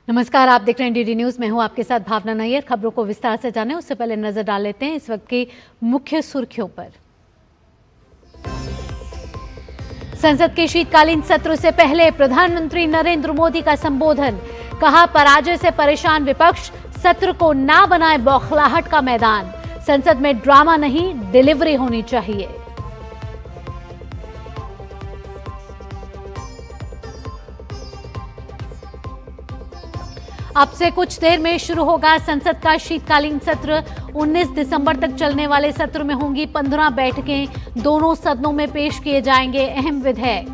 नमस्कार, आप देख रहे हैं डीडी न्यूज। मैं हूं आपके साथ भावना नैयर। खबरों को विस्तार से जानें उससे पहले नजर डाल लेते हैं इस वक्त की मुख्य सुर्खियों पर। संसद के शीतकालीन सत्र से पहले प्रधानमंत्री नरेंद्र मोदी का संबोधन। कहा, पराजय से परेशान विपक्ष सत्र को ना बनाए बौखलाहट का मैदान। संसद में ड्रामा नहीं, डिलीवरी होनी चाहिए। अब से कुछ देर में शुरू होगा संसद का शीतकालीन सत्र। 19 दिसंबर तक चलने वाले सत्र में होंगी 15 बैठकें। दोनों सदनों में पेश किए जाएंगे अहम विधेयक।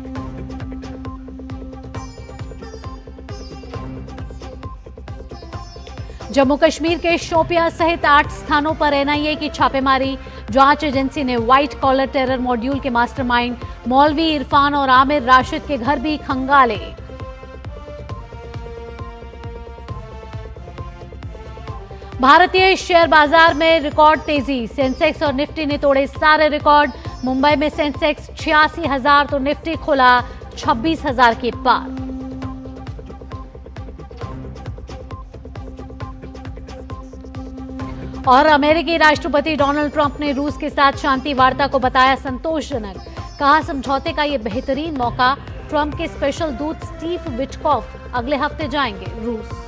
जम्मू कश्मीर के शोपियां सहित 8 स्थानों पर एनआईए की छापेमारी। जांच एजेंसी ने व्हाइट कॉलर टेरर मॉड्यूल के मास्टरमाइंड मौलवी इरफान और आमिर राशिद के घर भी खंगाले। भारतीय शेयर बाजार में रिकॉर्ड तेजी। सेंसेक्स और निफ्टी ने तोड़े सारे रिकॉर्ड। मुंबई में सेंसेक्स 86,000 तो निफ्टी खुला 26,000 के पार। और अमेरिकी राष्ट्रपति डोनाल्ड ट्रंप ने रूस के साथ शांति वार्ता को बताया संतोषजनक। कहा, समझौते का यह बेहतरीन मौका। ट्रंप के स्पेशल दूत स्टीव विटकॉफ अगले हफ्ते जाएंगे रूस।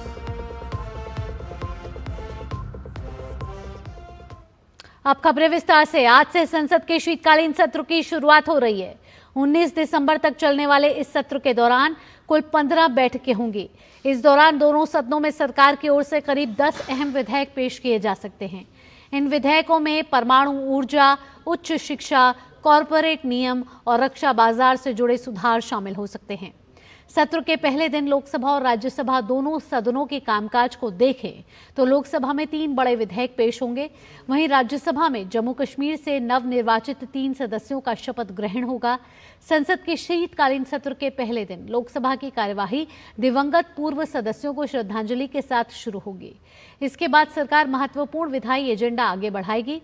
अब खबरें विस्तार से। आज से संसद के शीतकालीन सत्र की शुरुआत हो रही है। 19 दिसंबर तक चलने वाले इस सत्र के दौरान कुल 15 बैठकें होंगी। इस दौरान दोनों सदनों में सरकार की ओर से करीब 10 अहम विधेयक पेश किए जा सकते हैं। इन विधेयकों में परमाणु ऊर्जा, उच्च शिक्षा, कॉरपोरेट नियम और रक्षा बाजार से जुड़े सुधार शामिल हो सकते हैं। सत्र के पहले दिन लोकसभा और राज्यसभा दोनों सदनों के कामकाज को देखें तो लोकसभा में 3 बड़े विधेयक पेश होंगे। वहीं राज्यसभा में जम्मू कश्मीर से नवनिर्वाचित 3 सदस्यों का शपथ ग्रहण होगा। संसद के शीतकालीन सत्र के पहले दिन लोकसभा की कार्यवाही दिवंगत पूर्व सदस्यों को श्रद्धांजलि के साथ शुरू होगी। इसके बाद सरकार महत्वपूर्ण विधायी एजेंडा आगे बढ़ाएगी।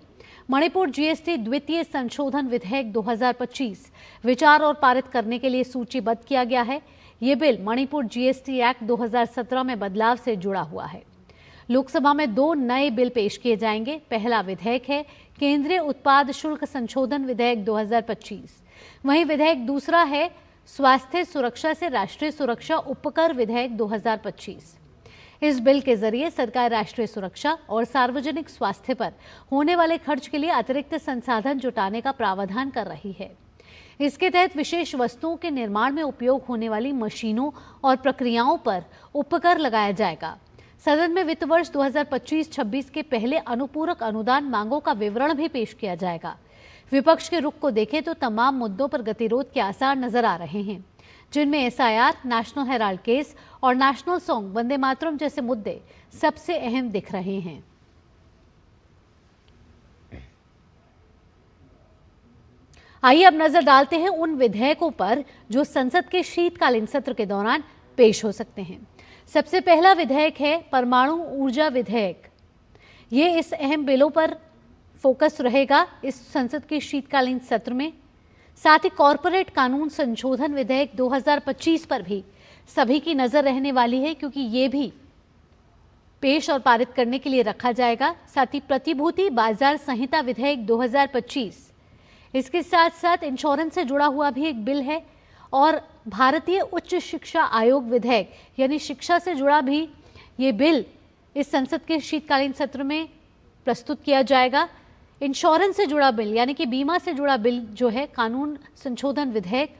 मणिपुर जीएसटी द्वितीय संशोधन विधेयक 2025 विचार और पारित करने के लिए सूचीबद्ध किया गया है। ये बिल मणिपुर जीएसटी एक्ट 2017 में बदलाव से जुड़ा हुआ है। लोकसभा में 2 नए बिल पेश किए जाएंगे। पहला विधेयक है केंद्रीय उत्पाद शुल्क संशोधन विधेयक 2025। वहीं विधेयक दूसरा है स्वास्थ्य सुरक्षा से राष्ट्रीय सुरक्षा उपकर विधेयक 2025। इस बिल के जरिए सरकार राष्ट्रीय सुरक्षा और सार्वजनिक स्वास्थ्य पर होने वाले खर्च के लिए अतिरिक्त संसाधन जुटाने का प्रावधान कर रही है। इसके तहत विशेष वस्तुओं के निर्माण में उपयोग होने वाली मशीनों और प्रक्रियाओं पर उपकर लगाया जाएगा। सदन में वित्त वर्ष 2025-26 के पहले अनुपूरक अनुदान मांगों का विवरण भी पेश किया जाएगा। विपक्ष के रुख को देखें तो तमाम मुद्दों पर गतिरोध के आसार नजर आ रहे हैं, जिनमें एसआईआर, नेशनल हेराल्ड केस और नेशनल सॉन्ग वंदे मातरम जैसे मुद्दे सबसे अहम दिख रहे हैं। आइए अब नजर डालते हैं उन विधेयकों पर जो संसद के शीतकालीन सत्र के दौरान पेश हो सकते हैं। सबसे पहला विधेयक है परमाणु ऊर्जा विधेयक। ये इस अहम बिलों पर फोकस रहेगा इस संसद के शीतकालीन सत्र में। साथ ही कॉरपोरेट कानून संशोधन विधेयक 2025 पर भी सभी की नजर रहने वाली है, क्योंकि ये भी पेश और पारित करने के लिए रखा जाएगा। साथ ही प्रतिभूति बाजार संहिता विधेयक 2025, इसके साथ साथ इंश्योरेंस से जुड़ा हुआ भी एक बिल है और भारतीय उच्च शिक्षा आयोग विधेयक यानी शिक्षा से जुड़ा भी ये बिल इस संसद के शीतकालीन सत्र में प्रस्तुत किया जाएगा। इंश्योरेंस से जुड़ा बिल यानी कि बीमा से जुड़ा बिल जो है कानून संशोधन विधेयक,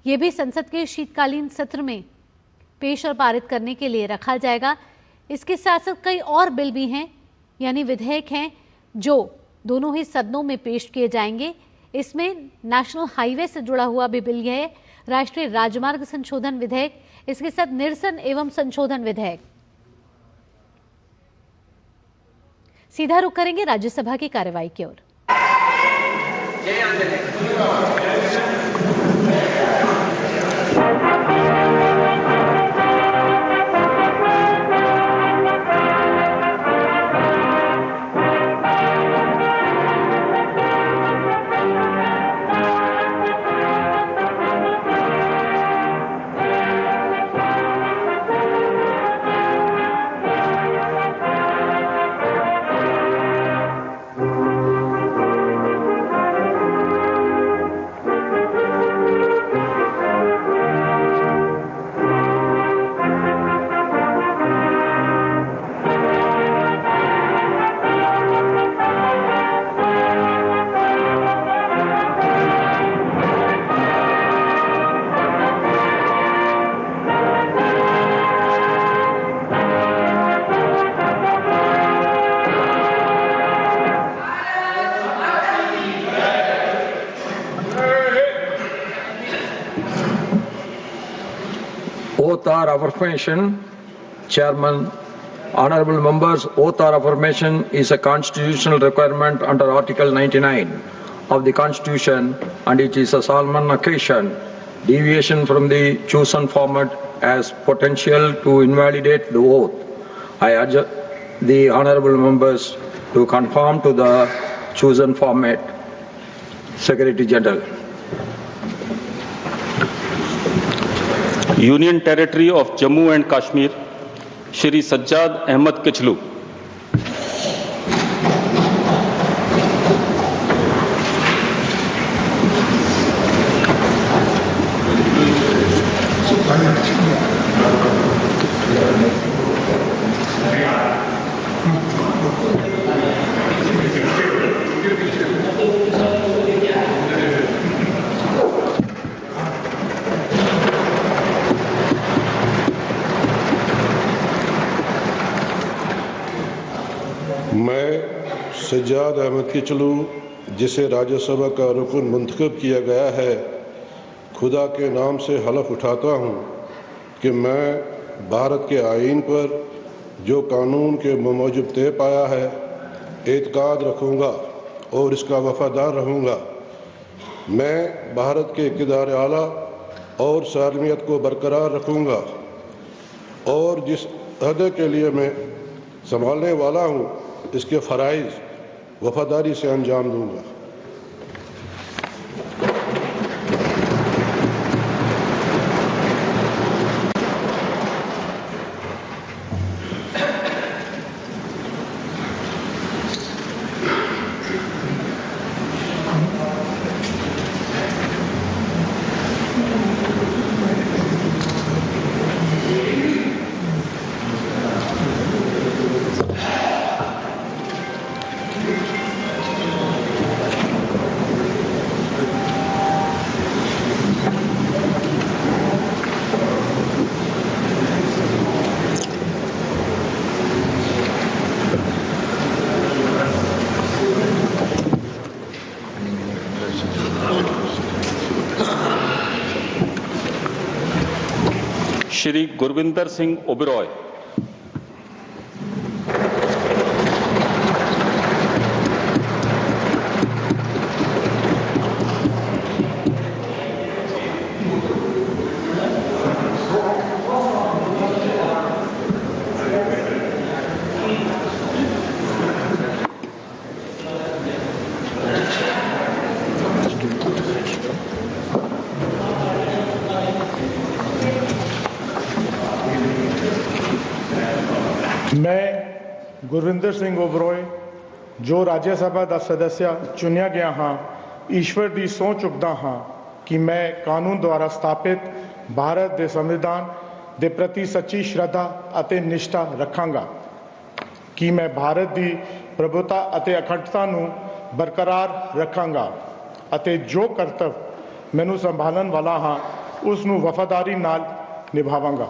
ये भी संसद के शीतकालीन सत्र में पेश और पारित करने के लिए रखा जाएगा। इसके साथ साथ कई और बिल भी हैं यानी विधेयक हैं जो दोनों ही सदनों में पेश किए जाएंगे। इसमें नेशनल हाईवे से जुड़ा हुआ भी बिल है, राष्ट्रीय राजमार्ग संशोधन विधेयक, इसके साथ निरसन एवं संशोधन विधेयक। सीधा रुख करेंगे राज्यसभा की कार्यवाही की ओर। Oath or affirmation. Chairman, honorable members, oath or affirmation is a constitutional requirement under Article 99 of the Constitution, and it is a solemn occasion. Deviation from the chosen format has potential to invalidate the oath. I urge the honorable members to conform to the chosen format. Secretary General. Union Territory of Jammu and Kashmir, Shri Sajjad Ahmed Kichlu. मैं सज्जाद अहमद किचलू, जिसे राज्यसभा का रुकन मुंतखब किया गया है, खुदा के नाम से हलफ उठाता हूँ कि मैं भारत के आईन पर जो कानून के मौजूब तय पाया है एतकाद रखूँगा और इसका वफादार रहूँगा। मैं भारत के इक़्तिदार आला और सालमियत को बरकरार रखूँगा और जिस अहदे के लिए मैं संभालने वाला हूँ इसके फ़राइज़ वफादारी से अंजाम दूँगा। श्री गुरविंदर सिंह ओबरॉय। मैं गुरविंदर सिंह ओबरॉय, जो राज्यसभा का सदस्य चुनिया गया हाँ, ईश्वर की सौं चुकता हाँ कि मैं कानून द्वारा स्थापित भारत के संविधान के प्रति सच्ची श्रद्धा और निष्ठा रखांगा, कि मैं भारत की प्रभुता और अखंडता नूं बरकरार रखांगा और जो कर्तव्य मैनू संभालन वाला हाँ उस नूं वफादारी नाल निभावांगा।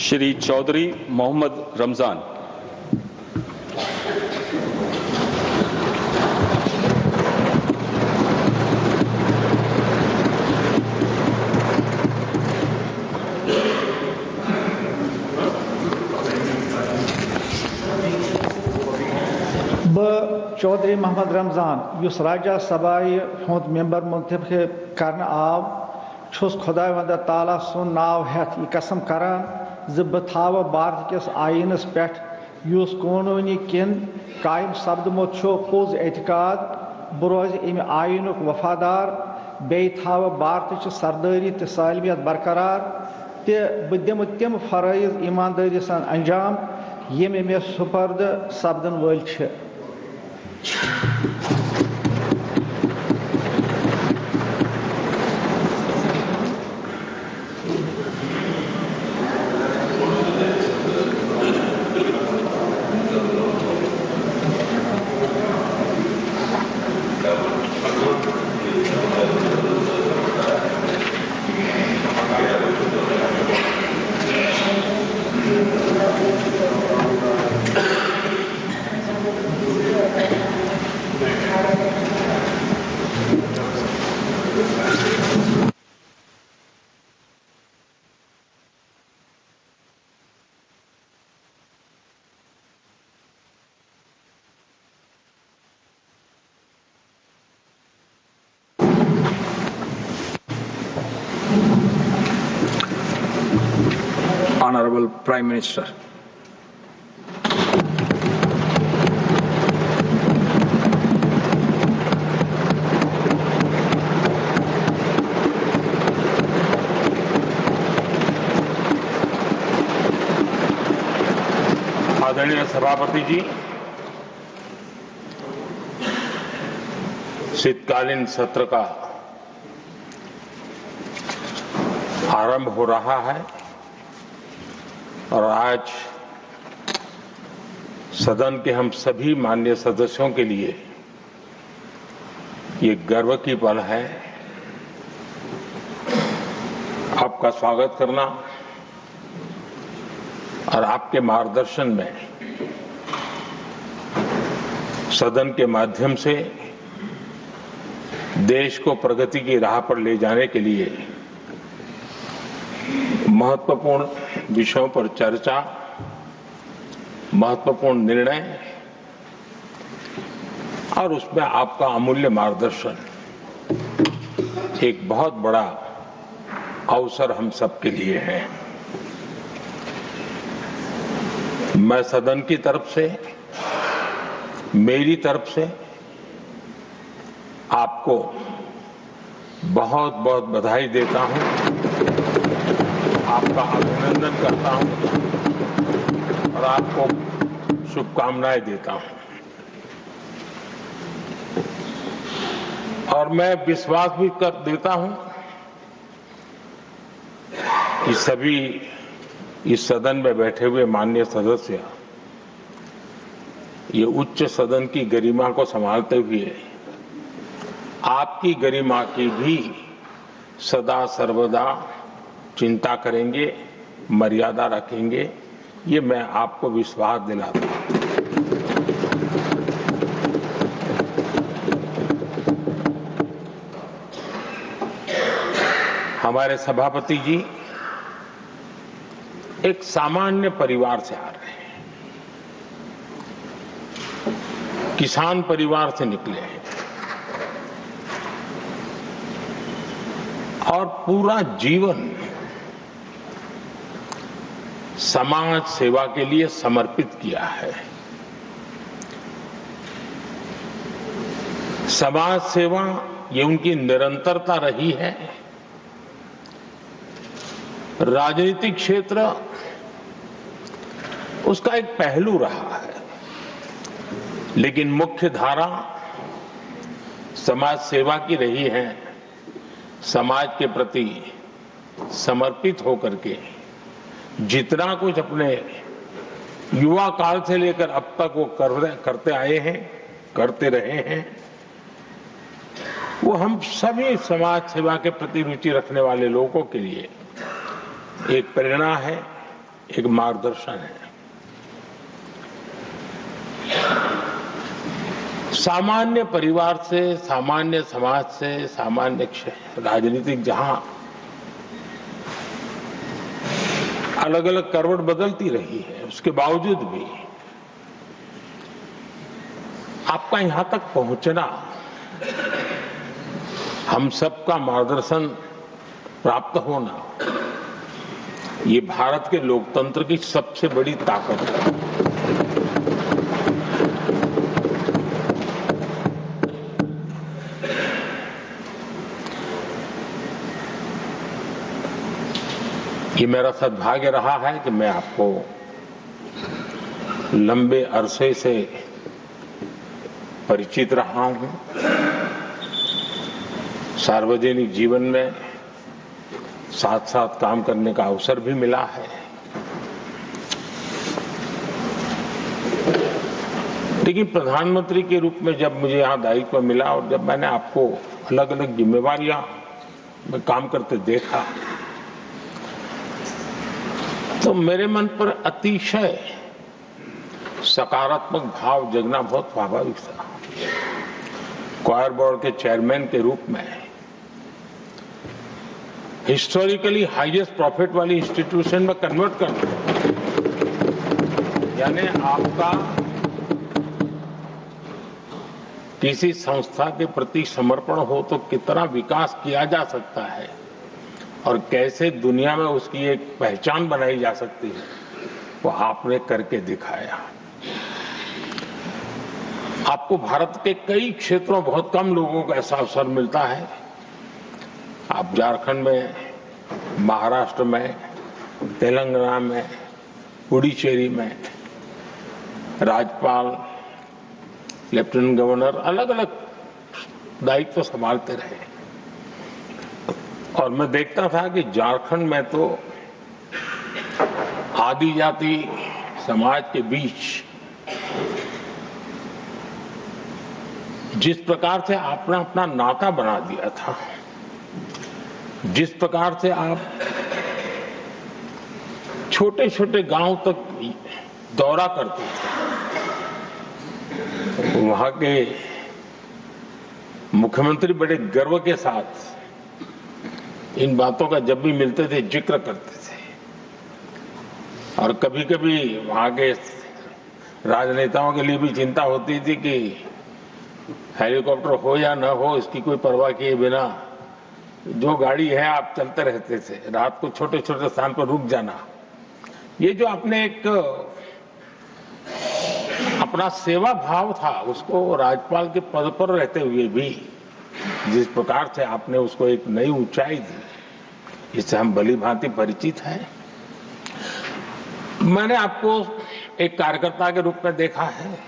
श्री चौधरी मोहम्मद रमज़ान। चौधरी मोहम्मद रमज़ान युस राज्यसभा हुंद मेंबर मुंतखब करने आव छुस खुदा वंद ताला सुन नाव हेथ यह कसम करान ज बह थाव भारत किस आईनस पे युस कानूनी किन कायम सपदमुत पोज एतकाद बह रोज अमि आयनुक वफादार बे थाव भारत सरदारी तो सालमियत बरकरार तो बह दिम तम फरज़ ईमानदारी सान अंजाम यम मे सुपर्द सपदन वल छ। Honorable Prime Minister. आदरणीय सभापति जी, शीतकालीन सत्र का आरंभ हो रहा है और आज सदन के हम सभी माननीय सदस्यों के लिए ये गर्व की पल है आपका स्वागत करना और आपके मार्गदर्शन में सदन के माध्यम से देश को प्रगति की राह पर ले जाने के लिए महत्वपूर्ण विषयों पर चर्चा, महत्वपूर्ण निर्णय और उसमें आपका अमूल्य मार्गदर्शन एक बहुत बड़ा अवसर हम सबके लिए है। मैं सदन की तरफ से, मेरी तरफ से आपको बहुत बहुत बधाई देता हूं, आपका अभिनंदन करता हूं और आपको शुभकामनाएं देता हूं। और मैं विश्वास भी कर देता हूं कि सभी इस सदन में बैठे हुए माननीय सदस्य ये उच्च सदन की गरिमा को संभालते हुए आपकी गरिमा की भी सदा सर्वदा चिंता करेंगे, मर्यादा रखेंगे, ये मैं आपको विश्वास दिलाता हूं। हमारे सभापति जी एक सामान्य परिवार से आ रहे हैं, किसान परिवार से निकले हैं और पूरा जीवन समाज सेवा के लिए समर्पित किया है। समाज सेवा ये उनकी निरंतरता रही है। राजनीतिक क्षेत्र उसका एक पहलू रहा है, लेकिन मुख्य धारा समाज सेवा की रही है। समाज के प्रति समर्पित होकर के जितना कुछ अपने युवा काल से लेकर अब तक वो करते आए हैं, करते रहे हैं, वो हम सभी समाज सेवा के प्रति रुचि रखने वाले लोगों के लिए एक प्रेरणा है, एक मार्गदर्शन है। सामान्य परिवार से, सामान्य समाज से, सामान्य राजनीतिक जहां अलग अलग करवट बदलती रही है, उसके बावजूद भी आपका यहां तक पहुंचना, हम सबका मार्गदर्शन प्राप्त होना, ये भारत के लोकतंत्र की सबसे बड़ी ताकत है। ये मेरा सद्भाग्य रहा है कि मैं आपको लंबे अरसे से परिचित रहा हूं। सार्वजनिक जीवन में साथ साथ काम करने का अवसर भी मिला है। लेकिन प्रधानमंत्री के रूप में जब मुझे यहाँ दायित्व मिला और जब मैंने आपको अलग अलग जिम्मेवारियां में काम करते देखा, तो मेरे मन पर अतिशय सकारात्मक भाव जगना बहुत स्वाभाविक था। क्वायर बोर्ड के चेयरमैन के रूप में हिस्टोरिकली हाईएस्ट प्रॉफिट वाली इंस्टीट्यूशन में कन्वर्ट करना, यानी आपका किसी संस्था के प्रति समर्पण हो तो कितना विकास किया जा सकता है और कैसे दुनिया में उसकी एक पहचान बनाई जा सकती है, वो आपने करके दिखाया। आपको भारत के कई क्षेत्रों बहुत कम लोगों को ऐसा अवसर मिलता है। आप झारखंड में, महाराष्ट्र में, तेलंगाना में, पुडुचेरी में राज्यपाल, लेफ्टिनेंट गवर्नर अलग अलग दायित्व संभालते रहे। और मैं देखता था कि झारखंड में तो आदिजाति समाज के बीच जिस प्रकार से आपने अपना नाता बना दिया था, जिस प्रकार से आप छोटे छोटे गांव तक दौरा करते थे, वहां के मुख्यमंत्री बड़े गर्व के साथ इन बातों का जब भी मिलते थे जिक्र करते थे। और कभी कभी वहां के राजनेताओं के लिए भी चिंता होती थी कि हेलीकॉप्टर हो या न हो, इसकी कोई परवाह किए बिना जो गाड़ी है आप चलते रहते थे। रात को छोटे छोटे स्थान पर रुक जाना, ये जो आपने एक अपना सेवा भाव था, उसको राज्यपाल के पद पर रहते हुए भी जिस प्रकार से आपने उसको एक नई ऊंचाई दी, इससे हम भली भांति परिचित हैं। मैंने आपको एक कार्यकर्ता के रूप में देखा है,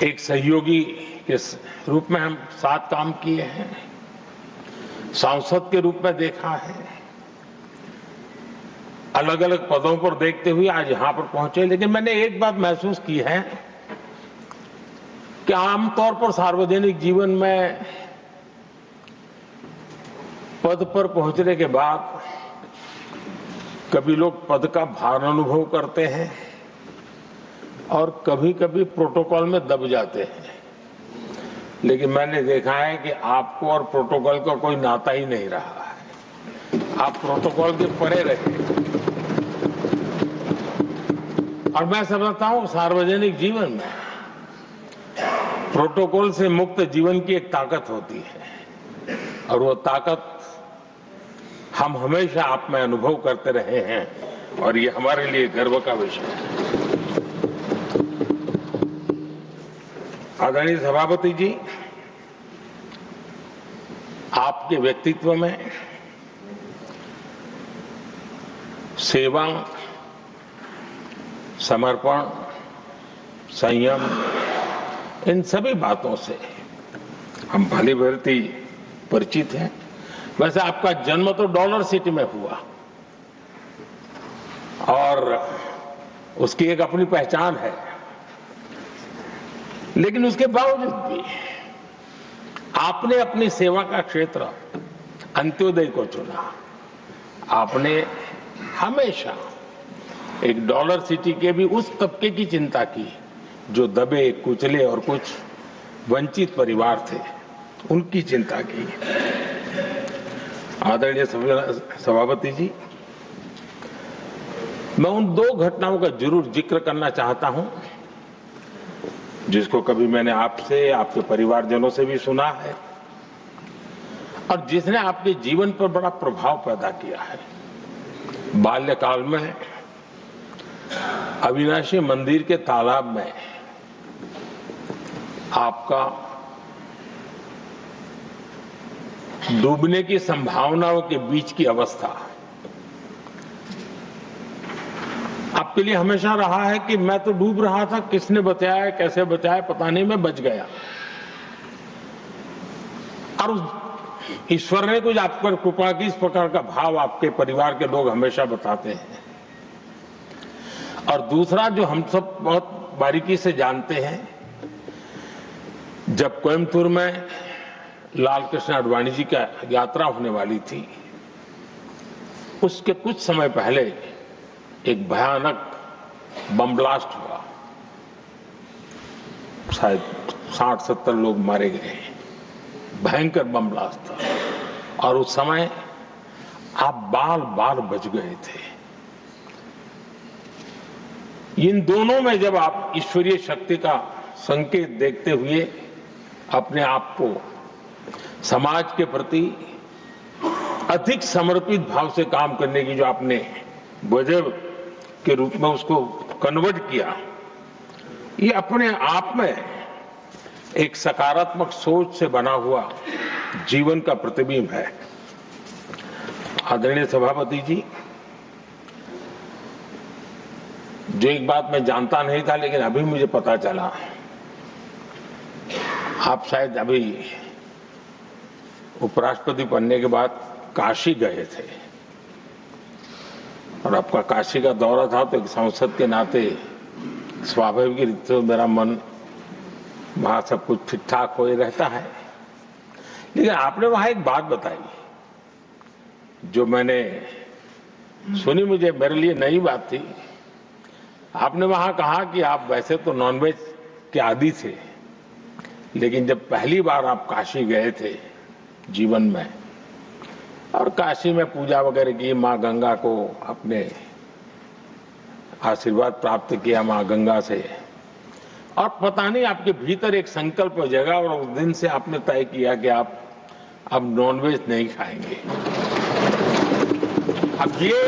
एक सहयोगी के रूप में हम साथ काम किए हैं, सांसद के रूप में देखा है, अलग अलग पदों पर देखते हुए आज यहां पर पहुंचे। लेकिन मैंने एक बात महसूस की है कि आमतौर पर सार्वजनिक जीवन में पद पर पहुंचने के बाद कभी लोग पद का भार अनुभव करते हैं और कभी कभी प्रोटोकॉल में दब जाते हैं। लेकिन मैंने देखा है कि आपको और प्रोटोकॉल का कोई नाता ही नहीं रहा है। आप प्रोटोकॉल के परे रहे। और मैं समझता हूं सार्वजनिक जीवन में प्रोटोकॉल से मुक्त जीवन की एक ताकत होती है और वो ताकत हम हमेशा आप में अनुभव करते रहे हैं और ये हमारे लिए गर्व का विषय है। आदरणीय सभापति जी, आपके व्यक्तित्व में सेवा, समर्पण, संयम, इन सभी बातों से हम भली भांति परिचित हैं। वैसे आपका जन्म तो डॉलर सिटी में हुआ और उसकी एक अपनी पहचान है, लेकिन उसके बावजूद भी आपने अपनी सेवा का क्षेत्र अंत्योदय को चुना। आपने हमेशा एक डॉलर सिटी के भी उस तबके की चिंता की जो दबे कुचले और कुछ वंचित परिवार थे, उनकी चिंता की। आदरणीय सभापति जी, मैं उन दो घटनाओं का जरूर जिक्र करना चाहता हूं जिसको कभी मैंने आपसे, आपके परिवारजनों से भी सुना है और जिसने आपके जीवन पर बड़ा प्रभाव पैदा किया है। बाल्यकाल में अविनाशी मंदिर के तालाब में आपका डूबने की संभावनाओं के बीच की अवस्था आपके लिए हमेशा रहा है कि मैं तो डूब रहा था, किसने बचाया, कैसे बचाया पता नहीं, मैं बच गया। और उस ईश्वर ने कुछ आप पर कृपा की, इस प्रकार का भाव आपके परिवार के लोग हमेशा बताते हैं। और दूसरा जो हम सब बहुत बारीकी से जानते हैं, जब कोयम्बतूर में लाल कृष्ण आडवाणी जी का यात्रा होने वाली थी, उसके कुछ समय पहले एक भयानक बम ब्लास्ट हुआ, शायद 60-70 लोग मारे गए, भयंकर बम ब्लास्ट था। और उस समय आप बाल बाल बच गए थे। इन दोनों में जब आप ईश्वरीय शक्ति का संकेत देखते हुए अपने आप को समाज के प्रति अधिक समर्पित भाव से काम करने की जो आपने वजह के रूप में उसको कन्वर्ट किया, ये अपने आप में एक सकारात्मक सोच से बना हुआ जीवन का प्रतिबिंब है। आदरणीय सभापति जी, जो एक बात मैं जानता नहीं था लेकिन अभी मुझे पता चला, आप शायद अभी उपराष्ट्रपति बनने के बाद काशी गए थे और आपका काशी का दौरा था, तो एक सांसद के नाते स्वाभाविक रूप से मेरा मन वहां सब कुछ ठीक ठाक हो ही रहता है। लेकिन आपने वहां एक बात बताई जो मैंने सुनी, मुझे मेरे लिए नई बात थी। आपने वहां कहा कि आप वैसे तो नॉनवेज के आदी थे, लेकिन जब पहली बार आप काशी गए थे जीवन में और काशी में पूजा वगैरह की, माँ गंगा को अपने आशीर्वाद प्राप्त किया माँ गंगा से, और पता नहीं आपके भीतर एक संकल्प जगा और उस दिन से आपने तय किया कि आप अब नॉनवेज नहीं खाएंगे। अब ये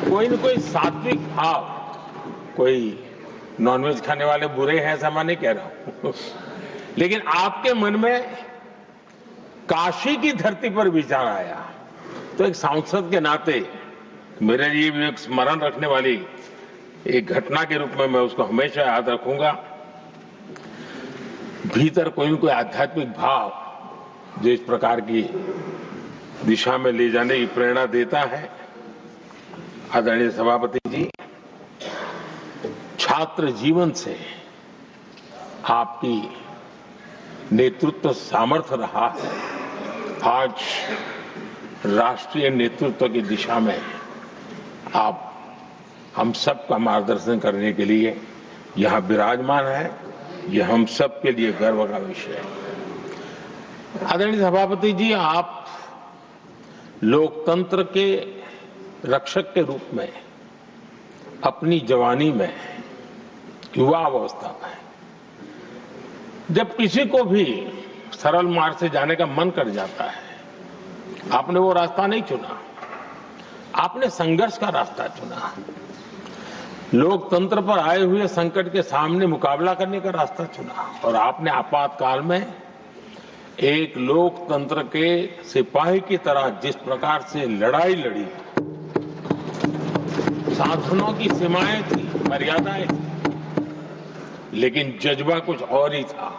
कोई न कोई सात्विक भाव, कोई नॉनवेज खाने वाले बुरे हैं ऐसा मैं नहीं कह रहा हूं, लेकिन आपके मन में काशी की धरती पर विचार आया, तो एक सांसद के नाते मेरे लिए भी एक स्मरण रखने वाली एक घटना के रूप में मैं उसको हमेशा याद रखूंगा। भीतर कोई न कोई आध्यात्मिक भाव जो इस प्रकार की दिशा में ले जाने की प्रेरणा देता है। आदरणीय सभापति जी, छात्र जीवन से आपकी नेतृत्व सामर्थ्य रहा है। आज राष्ट्रीय नेतृत्व की दिशा में आप हम सब का मार्गदर्शन करने के लिए यहाँ विराजमान है, यह हम सब के लिए गर्व का विषय है। आदरणीय सभापति जी, आप लोकतंत्र के रक्षक के रूप में अपनी जवानी में, युवा अवस्था में, जब किसी को भी सरल मार्ग से जाने का मन कर जाता है, आपने वो रास्ता नहीं चुना, आपने संघर्ष का रास्ता चुना। लोकतंत्र पर आए हुए संकट के सामने मुकाबला करने का रास्ता चुना और आपने आपातकाल में एक लोकतंत्र के सिपाही की तरह जिस प्रकार से लड़ाई लड़ी, साधनों की सीमाएं थी, मर्यादाएं थी, लेकिन जज्बा कुछ और ही था।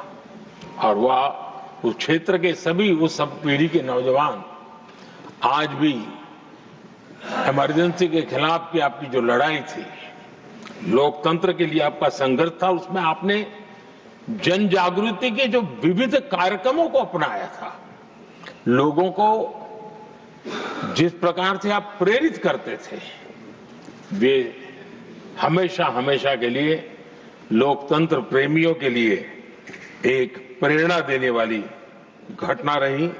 और वह उस क्षेत्र के सभी, उस सब पीढ़ी के नौजवान आज भी इमरजेंसी के खिलाफ की आपकी जो लड़ाई थी, लोकतंत्र के लिए आपका संघर्ष था, उसमें आपने जन जागृति के जो विविध कार्यक्रमों को अपनाया था, लोगों को जिस प्रकार से आप प्रेरित करते थे, वे हमेशा हमेशा के लिए लोकतंत्र प्रेमियों के लिए एक प्रेरणा देने वाली घटना रही।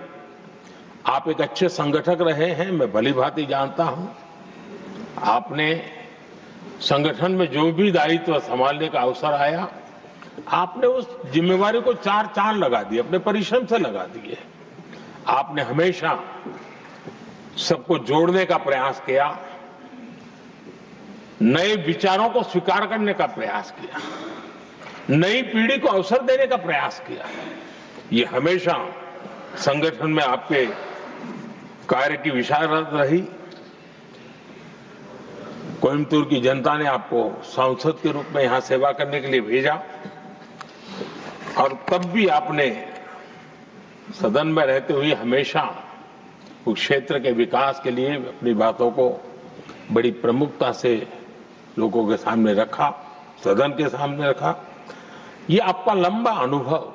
आप एक अच्छे संगठक रहे हैं, मैं भली भांति जानता हूं। आपने संगठन में जो भी दायित्व संभालने का अवसर आया, आपने उस जिम्मेवारी को चार चांद लगा दिए, अपने परिश्रम से लगा दिए। आपने हमेशा सबको जोड़ने का प्रयास किया, नए विचारों को स्वीकार करने का प्रयास किया, नई पीढ़ी को अवसर देने का प्रयास किया। ये हमेशा संगठन में आपके कार्य की विशारत रही। कोयम्बतूर की जनता ने आपको सांसद के रूप में यहां सेवा करने के लिए भेजा और तब भी आपने सदन में रहते हुए हमेशा उस क्षेत्र के विकास के लिए अपनी बातों को बड़ी प्रमुखता से लोगों के सामने रखा, सदन के सामने रखा। ये आपका लंबा अनुभव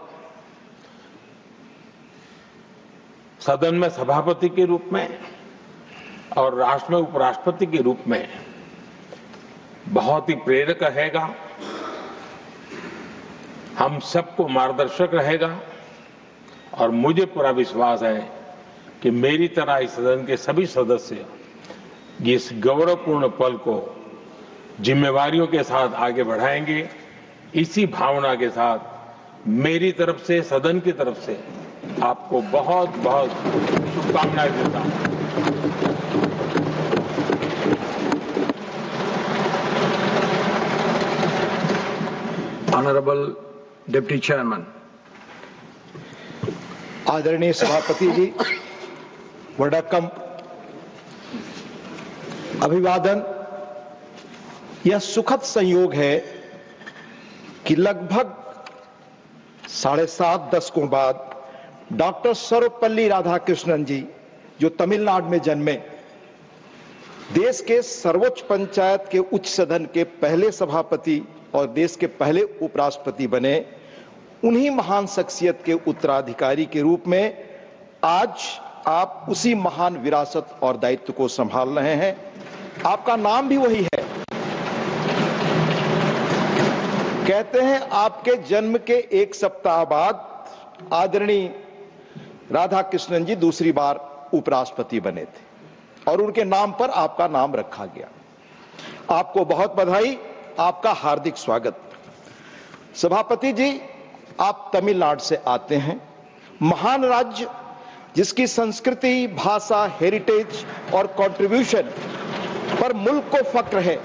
सदन में सभापति के रूप में और राष्ट्र में उपराष्ट्रपति के रूप में बहुत ही प्रेरक रहेगा, हम सबको मार्गदर्शक रहेगा और मुझे पूरा विश्वास है कि मेरी तरह इस सदन के सभी सदस्य इस गौरवपूर्ण पल को जिम्मेवारियों के साथ आगे बढ़ाएंगे। इसी भावना के साथ मेरी तरफ से, सदन की तरफ से आपको बहुत बहुत शुभकामनाएं देता हूं। Honorable Deputy Chairman. आदरणीय सभापति जी, वडक्कम, अभिवादन। यह सुखद संयोग है कि लगभग 7.5 दशकों बाद डॉक्टर सर्वपल्ली राधाकृष्णन जी, जो तमिलनाडु में जन्मे, देश के सर्वोच्च पंचायत के उच्च सदन के पहले सभापति और देश के पहले उपराष्ट्रपति बने, उन्हीं महान शख्सियत के उत्तराधिकारी के रूप में आज आप उसी महान विरासत और दायित्व को संभाल रहे हैं। आपका नाम भी वही है। कहते हैं आपके जन्म के 1 सप्ताह बाद आदरणीय राधाकृष्णन जी दूसरी बार उपराष्ट्रपति बने थे और उनके नाम पर आपका नाम रखा गया। आपको बहुत बधाई, आपका हार्दिक स्वागत। सभापति जी, आप तमिलनाडु से आते हैं, महान राज्य जिसकी संस्कृति, भाषा, हेरिटेज और कंट्रीब्यूशन पर मुल्क को फक्र है,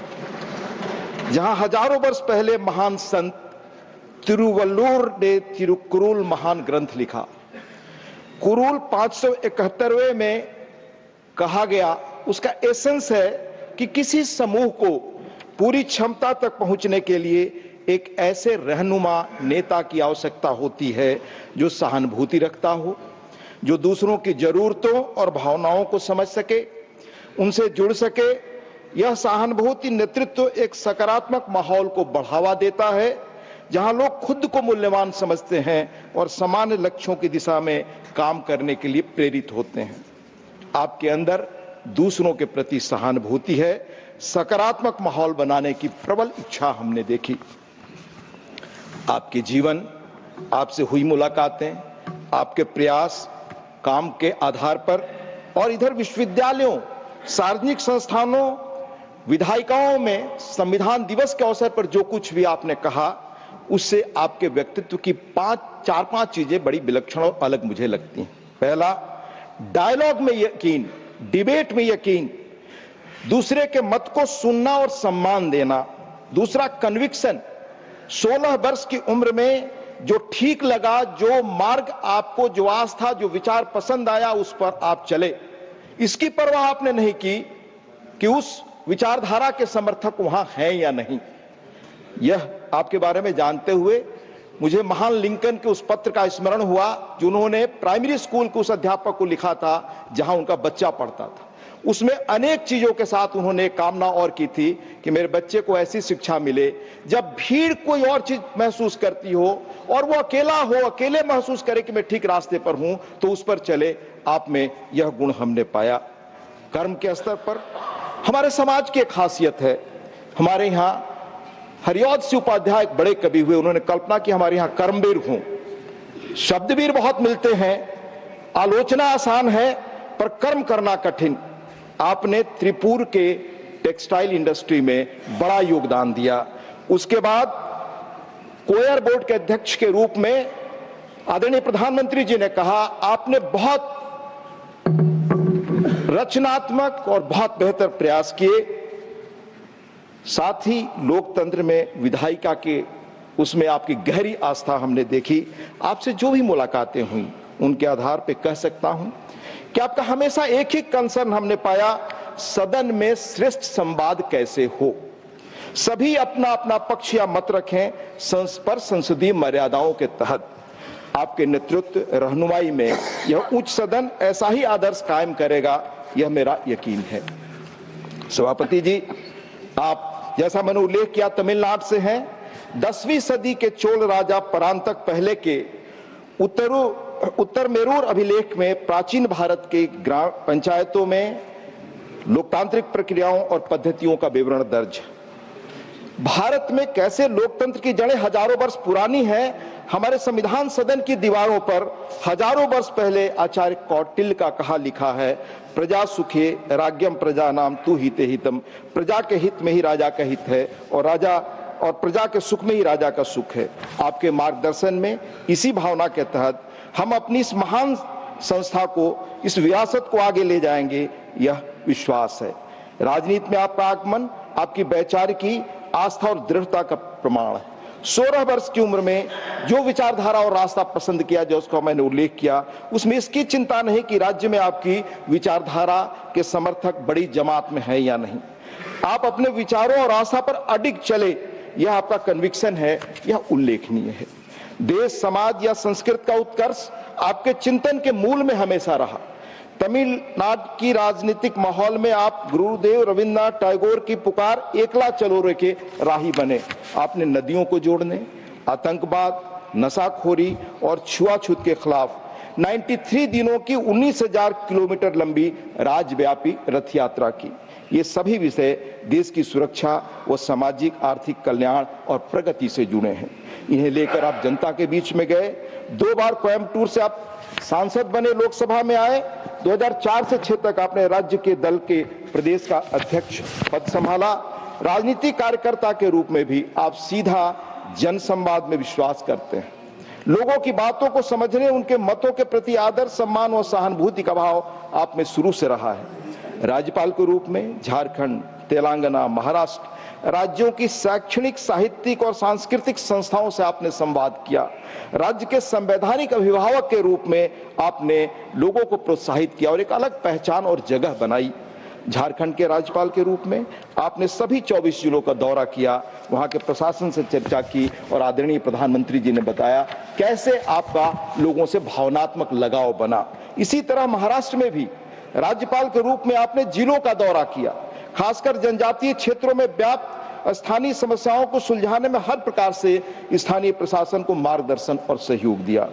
जहां हजारों वर्ष पहले महान संत तिरुवल्लुवर ने तिरुकुरुल महान ग्रंथ लिखा। कुरुल 571वें में कहा गया, उसका एसेंस है कि किसी समूह को पूरी क्षमता तक पहुंचने के लिए एक ऐसे रहनुमा नेता की आवश्यकता होती है जो सहानुभूति रखता हो, जो दूसरों की जरूरतों और भावनाओं को समझ सके, उनसे जुड़ सके। यह सहानुभूति नेतृत्व एक सकारात्मक माहौल को बढ़ावा देता है, जहां लोग खुद को मूल्यवान समझते हैं और सामान्य लक्ष्यों की दिशा में काम करने के लिए प्रेरित होते हैं। आपके अंदर दूसरों के प्रति सहानुभूति है, सकारात्मक माहौल बनाने की प्रबल इच्छा हमने देखी। आपके जीवन, आपसे हुई मुलाकातें, आपके प्रयास काम के आधार पर और इधर विश्वविद्यालयों, सार्वजनिक संस्थानों, विधायिकाओं में संविधान दिवस के अवसर पर जो कुछ भी आपने कहा, उससे आपके व्यक्तित्व की 4-5 चीजें बड़ी विलक्षण और अलग मुझे लगती हैं। पहला, डायलॉग में यकीन, डिबेट में यकीन, दूसरे के मत को सुनना और सम्मान देना। दूसरा, कन्विक्शन, 16 वर्ष की उम्र में जो ठीक लगा, जो मार्ग आपको, जो आस्था, जो विचार पसंद आया, उस पर आप चले। इसकी परवाह आपने नहीं की कि उस विचारधारा के समर्थक वहां हैं या नहीं। यह आपके बारे में जानते हुए मुझे महान लिंकन के उस पत्र का स्मरण हुआ जो उन्होंने प्राइमरी स्कूल के उस अध्यापक को लिखा था जहां उनका बच्चा पढ़ता था। उसमें अनेक चीजों के साथ उन्होंने कामना और की थी कि मेरे बच्चे को ऐसी शिक्षा मिले, जब भीड़ कोई और चीज महसूस करती हो और वो अकेला हो, अकेले महसूस करे कि मैं ठीक रास्ते पर हूं, तो उस पर चले। आप में यह गुण हमने पाया। कर्म के स्तर पर हमारे समाज की एक खासियत है। हमारे यहाँ हरिऔध सिंह उपाध्याय एक बड़े कवि हुए, उन्होंने कल्पना की हमारे यहाँ कर्मवीर हों। शब्दवीर बहुत मिलते हैं, आलोचना आसान है पर कर्म करना कठिन। आपने त्रिपुर के टेक्सटाइल इंडस्ट्री में बड़ा योगदान दिया। उसके बाद कोयर बोर्ड के अध्यक्ष के रूप में आदरणीय प्रधानमंत्री जी ने कहा, आपने बहुत रचनात्मक और बहुत बेहतर प्रयास किए। साथ ही लोकतंत्र में विधायिका के उसमें आपकी गहरी आस्था हमने देखी। आपसे जो भी मुलाकातें हुई उनके आधार पे कह सकता हूं कि आपका हमेशा एक ही कंसर्न हमने पाया सदन में श्रेष्ठ संवाद कैसे हो। सभी अपना अपना पक्ष या मत रखें पर संसदीय मर्यादाओं के तहत। आपके नेतृत्व रहनुमाई में यह उच्च सदन ऐसा ही आदर्श कायम करेगा, यह मेरा यकीन है। सभापति जी, आप जैसा मैंने उल्लेख किया तमिलनाडु से हैं। 10वीं सदी के चोल राजा परांतक पहले के उत्तर मेरूर अभिलेख में प्राचीन भारत के ग्राम पंचायतों में लोकतांत्रिक प्रक्रियाओं और पद्धतियों का विवरण दर्ज है। भारत में कैसे लोकतंत्र की जड़ें हजारों वर्ष पुरानी हैं, हमारे संविधान सदन की दीवारों पर हजारों वर्ष पहले आचार्य कौटिल्य का कहा लिखा है, प्रजा सुखे राज्यम प्रजा नाम तू हिते हितम। प्रजा के हित में ही राजा का हित है और प्रजा के सुख में ही राजा का सुख है। आपके मार्गदर्शन में इसी भावना के तहत हम अपनी इस महान संस्था को, इस विरासत को आगे ले जाएंगे, यह विश्वास है। राजनीति में आपका आगमन आपकी वैचारिकी आस्था और दृढ़ता का प्रमाण है। 16 वर्ष की उम्र में जो विचारधारा और रास्ता पसंद किया, जो उसका मैंने उल्लेख किया, उसमें इसकी चिंता नहीं कि राज्य में आपकी विचारधारा के समर्थक बड़ी जमात में है या नहीं। आप अपने विचारों और आस्था पर अडिग चले, यह आपका कन्विक्शन है, यह उल्लेखनीय है। देश, समाज या संस्कृत का उत्कर्ष आपके चिंतन के मूल में हमेशा रहा। तमिलनाडु की राजनीतिक माहौल में आप गुरुदेव रविन्द्रनाथ टैगोर की पुकार एकला चलो रे के राही बने। आपने नदियों को जोड़ने, आतंकवाद, नशाखोरी और छुआछूत के खिलाफ 93 दिनों की 19,000 किलोमीटर लंबी राज्यव्यापी रथ यात्रा की। ये सभी विषय देश की सुरक्षा व सामाजिक आर्थिक कल्याण और प्रगति से जुड़े हैं। इन्हें लेकर आप जनता के बीच में गए। 2 बार कोयम्बटूर से आप सांसद बने, लोकसभा में आए। 2004 से 6 तक आपने राज्य के दल के प्रदेश का अध्यक्ष पद संभाला। राजनीतिक कार्यकर्ता के रूप में भी आप सीधा जनसंवाद में विश्वास करते हैं। लोगों की बातों को समझने, उनके मतों के प्रति आदर, सम्मान और सहानुभूति का भाव आप में शुरू से रहा है। राज्यपाल के रूप में झारखंड, तेलंगाना, महाराष्ट्र राज्यों की शैक्षणिक, साहित्यिक और सांस्कृतिक संस्थाओं से आपने संवाद किया। राज्य के संवैधानिक अभिभावक के रूप में आपने लोगों को प्रोत्साहित किया और एक अलग पहचान और जगह बनाई। झारखंड के राज्यपाल के रूप में आपने सभी 24 जिलों का दौरा किया, वहां के प्रशासन से चर्चा की और आदरणीय प्रधानमंत्री जी ने बताया कैसे आपका लोगों से भावनात्मक लगाव बना। इसी तरह महाराष्ट्र में भी राज्यपाल के रूप में आपने जिलों का दौरा किया, खासकर जनजातीय क्षेत्रों में व्याप्त स्थानीय समस्याओं को सुलझाने में हर प्रकार से स्थानीय प्रशासन को मार्गदर्शन और सहयोग दिया।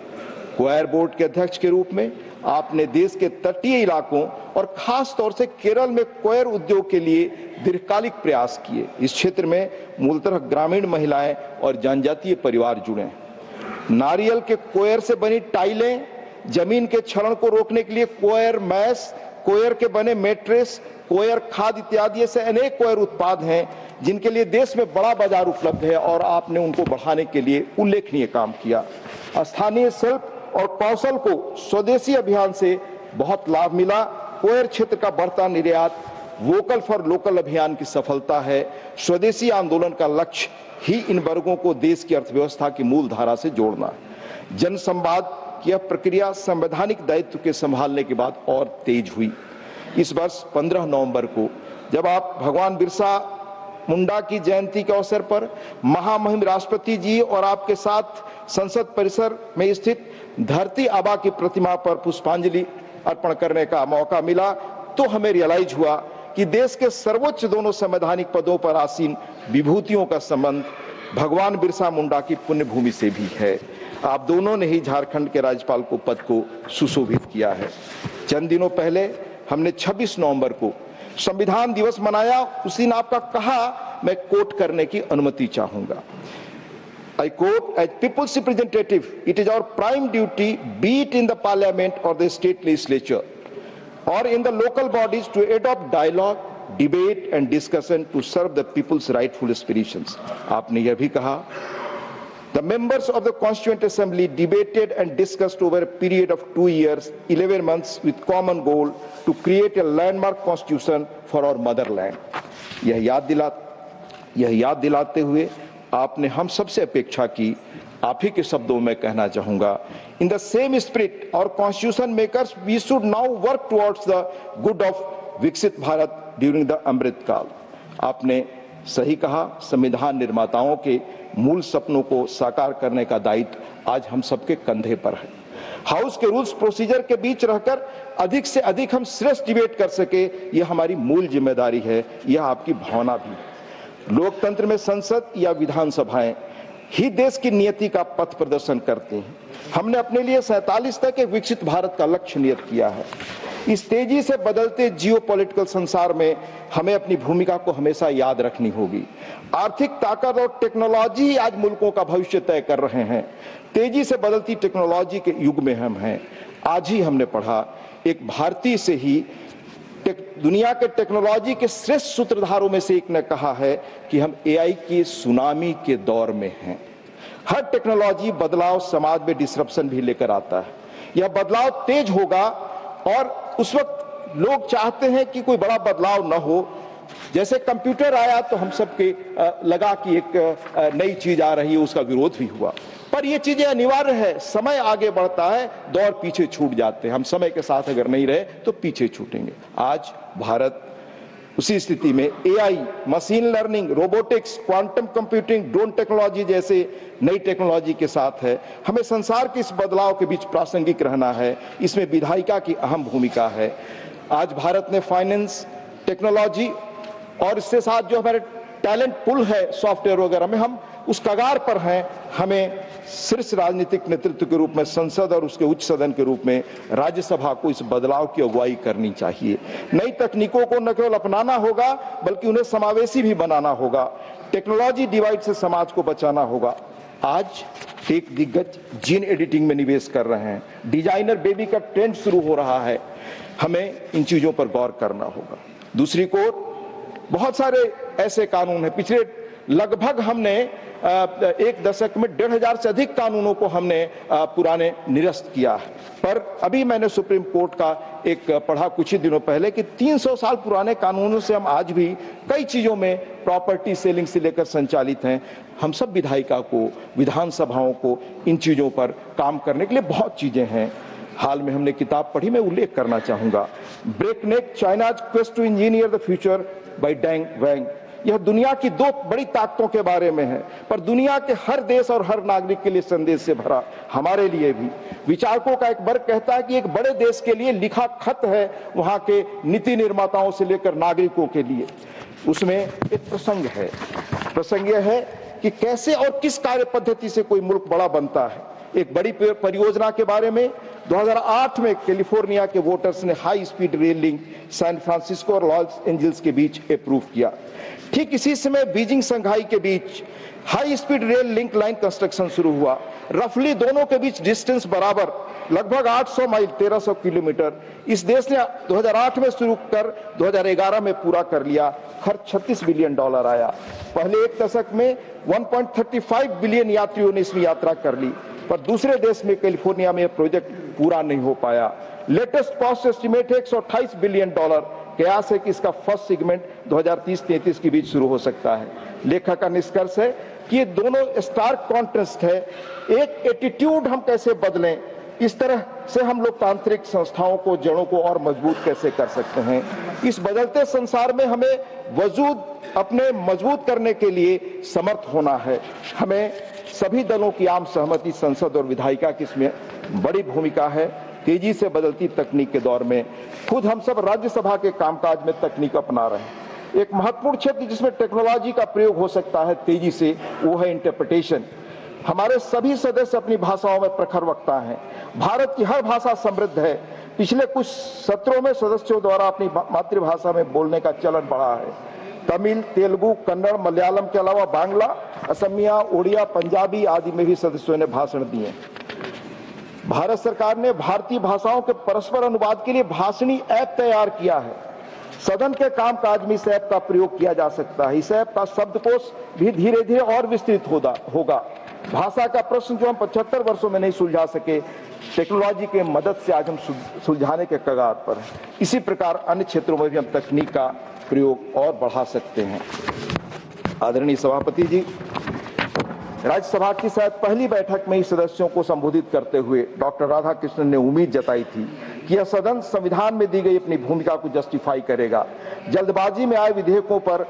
कोयर बोर्ड के अध्यक्ष के रूप में आपने देश के तटीय इलाकों और खास तौर से केरल में कोयर उद्योग के लिए दीर्घकालिक प्रयास किए। इस क्षेत्र में मूलतः ग्रामीण महिलाएं और जनजातीय परिवार जुड़े हैं। नारियल के कोयर से बनी टाइलें, जमीन के क्षरण को रोकने के लिए कोयर मैस, कोयर के बने मैट्रेस, कोयर खाद इत्यादि ऐसे अनेक कोयर उत्पाद हैं जिनके लिए देश में बड़ा बाजार उपलब्ध है और आपने उनको बढ़ाने के लिए उल्लेखनीय काम किया। स्थानीय शिल्प और कौशल को स्वदेशी अभियान से बहुत लाभ मिला। कोयर क्षेत्र का बढ़ता निर्यात वोकल फॉर लोकल अभियान की सफलता है। स्वदेशी आंदोलन का लक्ष्य ही इन वर्गों को देश की अर्थव्यवस्था की मूल धारा से जोड़ना है। जनसंवाद की यह प्रक्रिया संवैधानिक दायित्व के संभालने के बाद और तेज हुई। इस वर्ष 15 नवंबर को जब आप भगवान बिरसा मुंडा की जयंती के अवसर पर महामहिम राष्ट्रपति जी और आपके साथ संसद परिसर में स्थित धरती आबा की प्रतिमा पर पुष्पांजलि अर्पण करने का मौका मिला, तो हमें रियलाइज हुआ कि देश के सर्वोच्च दोनों संवैधानिक पदों पर आसीन विभूतियों का संबंध भगवान बिरसा मुंडा की पुण्य भूमि से भी है। आप दोनों ने ही झारखंड के राज्यपाल को पद को सुशोभित किया है। चंद दिनों पहले हमने 26 नवंबर को संविधान दिवस मनाया। उसी दिन आपका कहा मैं कोट करने की अनुमति चाहूंगा। I quote, as people's representative, it is our prime duty, be it in the parliament or the state legislature or in the local bodies, to adopt dialogue, debate and discussion to serve the people's rightful aspirations. आपने यह भी कहा, the members of the Constituent Assembly debated and discussed over a period of 2 years, 11 months with common goal to create a landmark constitution for our motherland. यह याद दिलाते हुए आपने हम सबसे अपेक्षा की, आप ही के शब्दों में कहना चाहूंगा, इन द सेम स्पिरिट और constitution makers we should now work towards the good of विकसित भारत ड्यूरिंग द अमृत काल। आपने सही कहा, संविधान निर्माताओं के मूल सपनों को साकार करने का दायित्व आज हम सबके कंधे पर है। हाउस के रूल्स प्रोसीजर के बीच रहकर अधिक से अधिक हम श्रेष्ठ डिबेट कर सके, यह हमारी मूल जिम्मेदारी है, यह आपकी भावना भी है। लोकतंत्र में संसद या विधानसभाएं ही देश की नियति का पथ प्रदर्शन करती हैं। हमने अपने लिए 47 तक एक विकसित भारत का लक्ष्य नियत किया है। इस तेजी से बदलते जियोपॉलिटिकल संसार में हमें अपनी भूमिका को हमेशा याद रखनी होगी। आर्थिक ताकत और टेक्नोलॉजी ही आज मुल्कों का भविष्य तय कर रहे हैं। तेजी से बदलती टेक्नोलॉजी के युग में हम हैं। आज ही हमने पढ़ा, एक भारतीय से ही दुनिया के टेक्नोलॉजी के श्रेष्ठ सूत्रधारों में से एक ने कहा है कि हम एआई की सुनामी के दौर में हैं। हर टेक्नोलॉजी बदलाव समाज में डिसरप्शन भी लेकर आता है। यह बदलाव तेज होगा और उस वक्त लोग चाहते हैं कि कोई बड़ा बदलाव न हो। जैसे कंप्यूटर आया तो हम सबके लगा कि एक नई चीज आ रही है, उसका विरोध भी हुआ। पर ये चीजें अनिवार्य है, समय आगे बढ़ता है, दौर पीछे छूट जाते हैं। हम समय के साथ अगर नहीं रहे तो पीछे छूटेंगे। आज भारत उसी स्थिति में AI, machine learning, robotics, quantum computing, drone technology जैसे नई टेक्नोलॉजी के साथ है। हमें संसार के इस बदलाव के बीच प्रासंगिक रहना है। इसमें विधायिका की अहम भूमिका है। आज भारत ने फाइनेंस, टेक्नोलॉजी और इसके साथ जो हमारे टैलेंट पुल है सॉफ्टवेयर वगैरह में, हम उस कगार पर हैं। हमें शीर्ष राजनीतिक नेतृत्व के रूप में संसद और उसके उच्च सदन के रूप में राज्यसभा को इस बदलाव की अगुवाई करनी चाहिए। नई तकनीकों को न केवल अपनाना होगा बल्कि उन्हें समावेशी भी बनाना होगा। टेक्नोलॉजी डिवाइड से समाज को बचाना होगा। आज टेक दिग्गज जीन एडिटिंग में निवेश कर रहे हैं। डिजाइनर बेबी का ट्रेंड शुरू हो रहा है। हमें इन चीजों पर गौर करना होगा। दूसरी ओर बहुत सारे ऐसे कानून हैं। पिछले लगभग हमने एक दशक में 1,500 से अधिक कानूनों को हमने पुराने निरस्त किया है। पर अभी मैंने सुप्रीम कोर्ट का एक पढ़ा कुछ ही दिनों पहले कि 300 साल पुराने कानूनों से हम आज भी कई चीजों में प्रॉपर्टी सेलिंग से लेकर संचालित हैं। हम सब विधायिका को, विधानसभाओं को इन चीजों पर काम करने के लिए बहुत चीजें हैं। हाल में हमने किताब पढ़ी, मैं उल्लेख करना चाहूंगा, breakneck China's quest to engineer the future by Dan Wang. यह दुनिया की दो बड़ी ताकतों के बारे में है, पर दुनिया के हर देश और हर नागरिक के लिए संदेश से भरा। हमारे लिए भी विचारकों का एक वर्ग कहता है कि एक बड़े देश के लिए लिखा खत है वहां के नीति निर्माताओं से लेकर नागरिकों के लिए। उसमें एक प्रसंग है। प्रसंग यह है कि कैसे और किस कार्य पद्धति से कोई मुल्क बड़ा बनता है। एक बड़ी परियोजना के बारे में 2008 में कैलिफोर्निया के वोटर्स ने high speed rail link San Francisco और लॉस एंजल्स के बीच अप्रूव किया। ठीक इसी समय बीजिंग संघाई के बीच high speed rail link line construction शुरू हुआ। रफली दोनों के बीच डिस्टेंस बराबर, लगभग 800 माइल, 1300 किलोमीटर। इस देश ने 2008 में शुरू कर 2011 में पूरा कर लिया। खर्च $36 बिलियन आया। पहले एक दशक में 1.35 बिलियन यात्रियों ने इसमें यात्रा कर ली, पर दूसरे देश में कैलिफोर्निया में यह प्रोजेक्ट पूरा नहीं हो पाया। लेटेस्ट कॉस्ट एस्टिमेट है $128 बिलियन। कयास है कि इसका फर्स्ट सेगमेंट 2030-33 के बीच शुरू हो सकता है। लेखक का निष्कर्ष है कि ये दोनों स्टार्क कॉन्ट्रास्ट है। एक एटीट्यूड हम कैसे बदलें, इस तरह से हम लोकतांत्रिक संस्थाओं को, जड़ों को और मजबूत कैसे कर सकते हैं। इस बदलते संसार में हमें वजूद अपने मजबूत करने के लिए समर्थ होना है। हमें सभी दलों की आम सहमति, संसद और विधायिका की इसमें बड़ी भूमिका है। तेजी से बदलती तकनीक के दौर में खुद हम सब राज्यसभा के कामकाज में तकनीक अपना रहे हैं। एक महत्वपूर्ण क्षेत्र जिसमें टेक्नोलॉजी का प्रयोग हो सकता है तेजी से, वो है इंटरप्रिटेशन। हमारे सभी सदस्य अपनी भाषाओं में प्रखर वक्ता हैं। भारत की हर भाषा समृद्ध है। पिछले कुछ सत्रों में सदस्यों द्वारा अपनी मातृभाषा में बोलने का चलन बढ़ा है। तमिल, तेलुगु, कन्नड़, मलयालम के अलावा बांग्ला, असमिया, उड़िया, पंजाबी आदि में भी सदस्यों ने भाषण दिए। भारत सरकार ने भारतीय भाषाओं के परस्पर अनुवाद के लिए भाषणी ऐप तैयार किया है। सदन के कामकाज में इस ऐप का प्रयोग किया जा सकता है। इस ऐप का शब्दकोश भी धीरे धीरे और विस्तृत होगा। भाषा का प्रश्न जो हम 75 वर्षों में नहीं सुलझा सके, टेक्नोलॉजी के मदद से आज हम सुलझाने के कगार पर हैं। इसी प्रकार अन्य क्षेत्रों में भी हम तकनीक का प्रयोग और बढ़ा सकते हैं। आदरणीय सभापति जी, राज्यसभा की शायद पहली बैठक में ही सदस्यों को संबोधित करते हुए डॉक्टर राधाकृष्णन ने उम्मीद जताई थी कि यह सदन संविधान में दी गई अपनी भूमिका को जस्टिफाई करेगा, जल्दबाजी में आए विधेयकों पर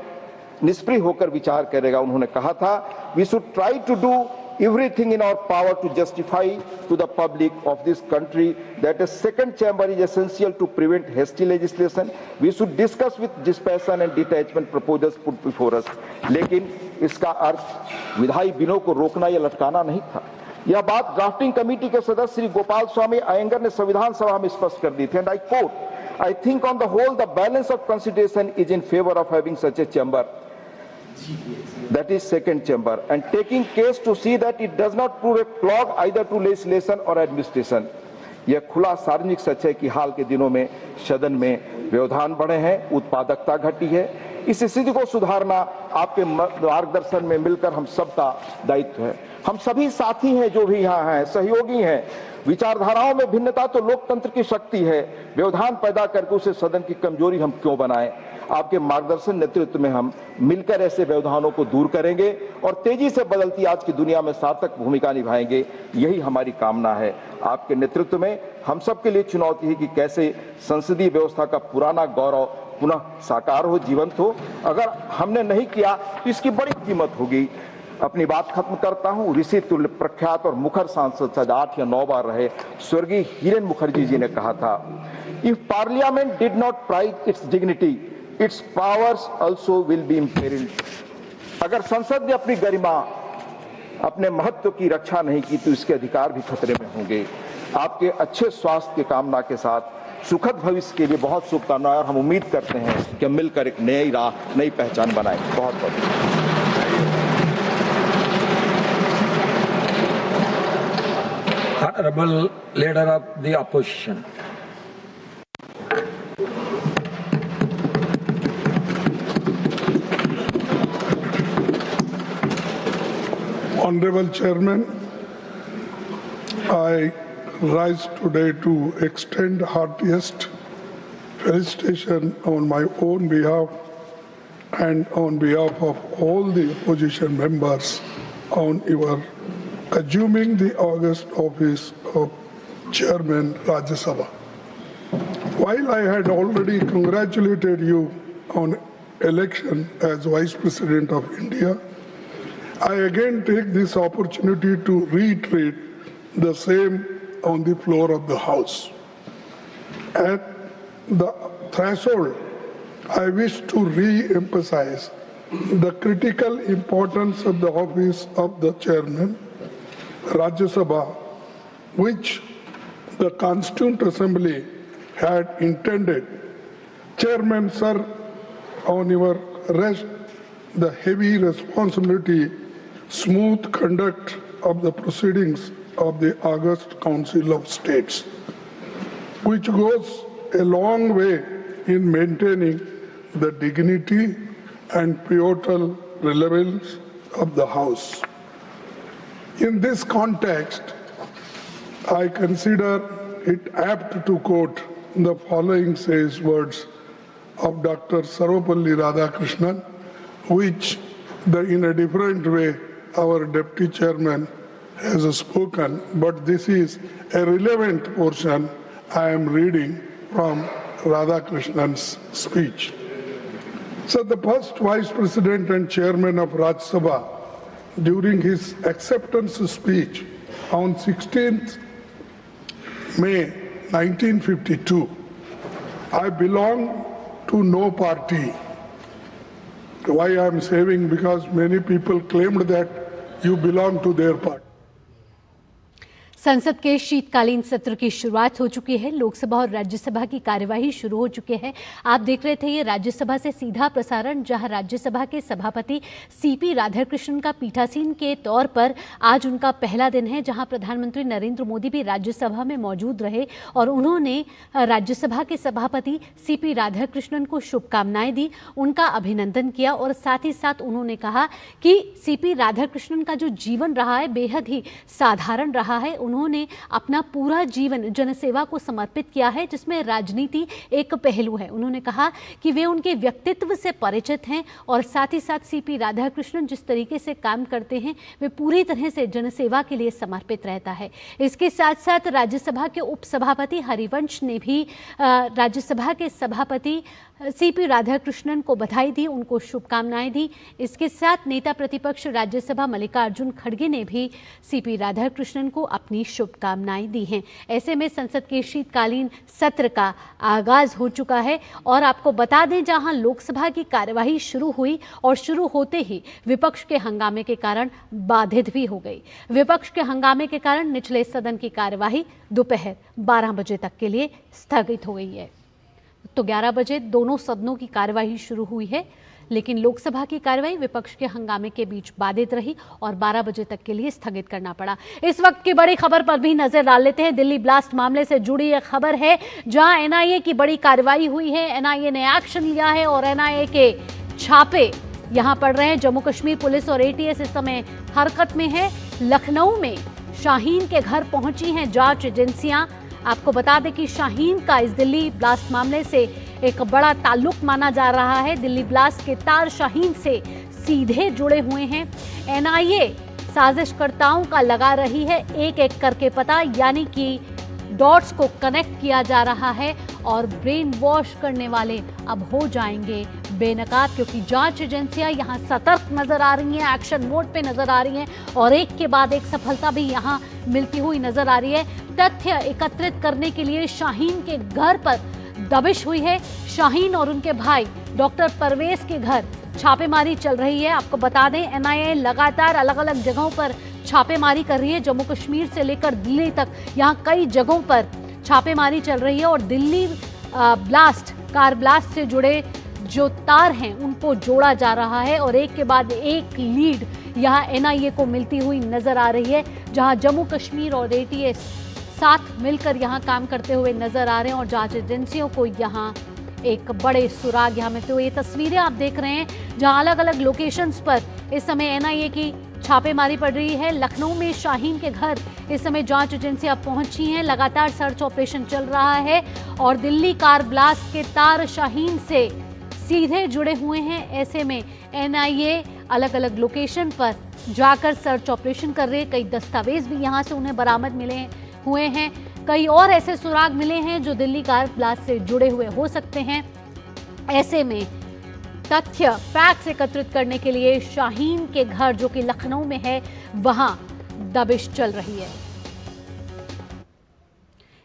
निष्क्रिय होकर विचार करेगा। उन्होंने कहा था, we should try to do everything in our power to justify to the public of this country that a second chamber is essential to prevent hasty legislation. We should discuss with dispassion and detachment proposals put before us. लेकिन इसका अर्थ विधायी बिलों को रोकना या लटकाना नहीं था। यह बात ड्राफ्टिंग कमेटी के सदस्य श्री गोपाल स्वामी अयंगर ने संविधान सभा में स्पष्ट कर दी थी। And I quote, I think on the whole the balance of consideration is in favor of having such a chamber, that is second chamber, and taking case to see that it does not prove a clog either to legislation or administration. यह खुला सार्वजनिक सच है कि हाल के दिनों में सदन में व्यवधान बढ़े हैं, उत्पादकता घटी है। इस स्थिति को सुधारना आपके मार्गदर्शन में मिलकर हम सबका दायित्व है। हम सभी साथी हैं जो भी यहाँ हैं, सहयोगी हैं। विचारधाराओं में भिन्नता तो लोकतंत्र की शक्ति है, व्यवधान पैदा करके उसे सदन की कमजोरी हम क्यों बनाएं। आपके मार्गदर्शन नेतृत्व में हम मिलकर ऐसे व्यवधानों को दूर करेंगे और तेजी से बदलती आज की दुनिया में सार्थक भूमिका निभाएंगे, यही हमारी कामना है। आपके नेतृत्व में हम सबके लिए चुनौती है कि कैसे संसदीय व्यवस्था का पुराना गौरव पुनः साकार हो, जीवंत हो। अगर हमने नहीं किया तो इसकी बड़ी कीमत होगी। अपनी बात खत्म करता हूं। ऋषि तुल्य प्रख्यात और मुखर सांसद शायद 8 या 9 बार रहे स्वर्गीय हिरेन मुखर्जी जी ने कहा था, if parliament did not pride its dignity, its powers also will be imperilled. अगर संसद ने अपनी गरिमा, अपने महत्व की रक्षा नहीं की तो इसके अधिकार भी खतरे में होंगे। आपके अच्छे स्वास्थ्य की कामना के साथ सुखद भविष्य के लिए बहुत शुभकामनाएं, और हम उम्मीद करते हैं कि हम मिलकर एक नई राह, नई पहचान बनाएं। बहुत बहुत Honorable Leader of the Opposition. Honorable Chairman, I rise today to extend heartiest felicitation on my own behalf and on behalf of all the opposition members on your assuming the august office of Chairman Rajya Sabha. While I had already congratulated you on election as Vice President of India, I again take this opportunity to reiterate the same on the floor of the House. At the threshold, I wish to re-emphasize the critical importance of the office of the Chairman, Rajya Sabha, which the Constituent Assembly had intended. Chairman, sir, on your rest the heavy responsibility, smooth conduct of the proceedings of the August Council of States, which goes a long way in maintaining the dignity and pivotal relevance of the House. In this context, I consider it apt to quote the following sage words of Dr. Sarvepalli Radhakrishnan, which in a different way our Deputy Chairman has spoken, but this is a relevant portion I am reading from Radhakrishnan's speech. So the first Vice President and Chairman of Rajya Sabha, during his acceptance speech on 16th May 1952, I belong to no party. Why I am saying? Because many people claimed that you belong to their party. संसद के शीतकालीन सत्र की शुरुआत हो चुकी है। लोकसभा और राज्यसभा की कार्यवाही शुरू हो चुके हैं। आप देख रहे थे ये राज्यसभा से सीधा प्रसारण, जहां राज्यसभा के सभापति सीपी राधाकृष्णन का पीठासीन के तौर पर आज उनका पहला दिन है, जहां प्रधानमंत्री नरेंद्र मोदी भी राज्यसभा में मौजूद रहे और उन्होंने राज्यसभा के सभापति सीपी राधाकृष्णन को शुभकामनाएं दी, उनका अभिनंदन किया और साथ ही साथ उन्होंने कहा कि सीपी राधाकृष्णन का जो जीवन रहा है बेहद ही साधारण रहा है। उन्होंने अपना पूरा जीवन जनसेवा को समर्पित किया है, जिसमें राजनीति एक पहलू है। उन्होंने कहा कि वे उनके व्यक्तित्व से परिचित हैं और साथ ही साथ सीपी राधाकृष्णन जिस तरीके से काम करते हैं वे पूरी तरह से जनसेवा के लिए समर्पित रहता है। इसके साथ साथ राज्यसभा के उपसभापति हरिवंश ने भी राज्यसभा के सभापति सीपी राधाकृष्णन को बधाई दी, उनको शुभकामनाएं दी। इसके साथ नेता प्रतिपक्ष राज्यसभा मल्लिकार्जुन खड़गे ने भी सीपी राधाकृष्णन को अपनी शुभकामनाएं दी हैं। ऐसे में संसद के शीतकालीन सत्र का आगाज हो चुका है और आपको बता दें, जहां लोकसभा की कार्यवाही शुरू हुई और शुरू होते ही विपक्ष के हंगामे के कारण बाधित भी हो गई। विपक्ष के हंगामे के कारण निचले सदन की कार्यवाही दोपहर 12 बजे तक के लिए स्थगित हो गई है। तो 11 बजे दोनों सदनों की कार्यवाही शुरू हुई है, लेकिन लोकसभा की कार्यवाही विपक्ष के हंगामे के बीच बाधित रही और 12 बजे तक के लिए स्थगित करना पड़ा। इस वक्त की बड़ी खबर पर भी नजर डाल लेते हैं। दिल्ली ब्लास्ट मामले से जुड़ी एक खबर है, जहां एनआईए की बड़ी कार्रवाई हुई है। एनआईए ने एक्शन लिया है और एनआईए के छापे यहां पड़ रहे हैं। जम्मू कश्मीर पुलिस और एटीएस इस समय हरकत में है। लखनऊ में शाहीन के घर पहुंची हैं जांच एजेंसियां। आपको बता दें कि शाहीन का इस दिल्ली ब्लास्ट मामले से एक बड़ा ताल्लुक माना जा रहा है। दिल्ली ब्लास्ट के तार शाहीन से सीधे जुड़े हुए हैं। एनआईए साजिशकर्ताओं का लगा रही है एक एक करके पता, यानी कि डॉट्स को कनेक्ट किया जा रहा है और ब्रेन वॉश करने वाले अब हो जाएंगे बेनकाब, क्योंकि जांच एजेंसियां यहां सतर्क नजर आ रही हैं, एक्शन मोड पे नजर आ रही हैं और एक के बाद एक सफलता भी यहां मिलती हुई नजर आ रही है। तथ्य एकत्रित करने के लिए शाहीन के घर पर दबिश हुई है। शाहीन और उनके भाई डॉक्टर परवेज के घर छापेमारी चल रही है। आपको बता दें, एनआईए लगातार अलग अलग जगहों पर छापेमारी कर रही है। जम्मू कश्मीर से लेकर दिल्ली तक यहाँ कई जगहों पर छापेमारी चल रही है और दिल्ली कार ब्लास्ट से जुड़े जो तार हैं उनको जोड़ा जा रहा है और एक के बाद एक लीड यहाँ एनआईए को मिलती हुई नजर आ रही है, जहाँ जम्मू कश्मीर और एटीएस साथ मिलकर यहाँ काम करते हुए नजर आ रहे हैं और जांच एजेंसियों को यहाँ एक बड़े सुराग यहाँ मिलते हुए। ये तस्वीरें आप देख रहे हैं जहाँ अलग अलग लोकेशंस पर इस समय एनआईए की छापेमारी पड़ रही है। लखनऊ में शाहीन के घर इस समय जांच एजेंसियां पहुंची हैं, लगातार सर्च ऑपरेशन चल रहा है और दिल्ली कार ब्लास्ट के तार शाहीन से सीधे जुड़े हुए हैं। ऐसे में एनआईए अलग अलग लोकेशन पर जाकर सर्च ऑपरेशन कर रही है। कई दस्तावेज भी यहां से उन्हें बरामद मिले हुए हैं, कई और ऐसे सुराग मिले हैं जो दिल्ली कार ब्लास्ट से जुड़े हुए हो सकते हैं। ऐसे में तथ्य फैक्ट्स एकत्रित करने के लिए शाहीन के घर, जो कि लखनऊ में है, वहां दबिश चल रही है।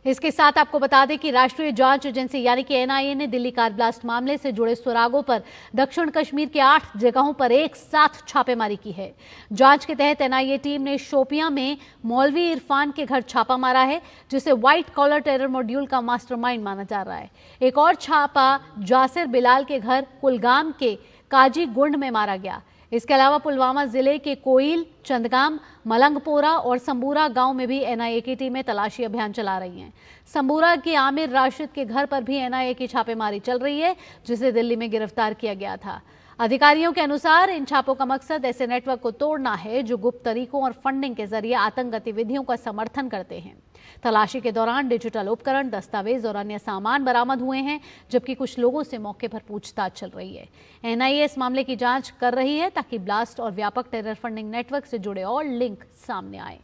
इसके साथ आपको बता दें कि राष्ट्रीय जांच एजेंसी यानी कि एनआईए ने दिल्ली कार ब्लास्ट मामले से जुड़े सुरागों पर दक्षिण कश्मीर के 8 जगहों पर एक साथ छापेमारी की है। जांच के तहत एनआईए टीम ने शोपियां में मौलवी इरफान के घर छापा मारा है, जिसे व्हाइट कॉलर टेरर मॉड्यूल का मास्टरमाइंड माना जा रहा है। एक और छापा जासिर बिलाल के घर कुलगाम के काजी गुंड में मारा गया। इसके अलावा पुलवामा जिले के कोइल, चंदगाम, मलंगपोरा और संबूरा गांव में भी एनआईए की टीमें तलाशी अभियान चला रही हैं। संबूरा के आमिर राशिद के घर पर भी एनआईए की छापेमारी चल रही है, जिसे दिल्ली में गिरफ्तार किया गया था। अधिकारियों के अनुसार इन छापों का मकसद ऐसे नेटवर्क को तोड़ना है जो गुप्त तरीकों और फंडिंग के जरिए आतंक गतिविधियों का समर्थन करते हैं। तलाशी के दौरान डिजिटल उपकरण, दस्तावेज और अन्य सामान बरामद हुए हैं, जबकि कुछ लोगों से मौके पर पूछताछ चल रही है। एनआईए इस मामले की जांच कर रही है ताकि ब्लास्ट और व्यापक टेरर फंडिंग नेटवर्क से जुड़े और लिंक सामने आए।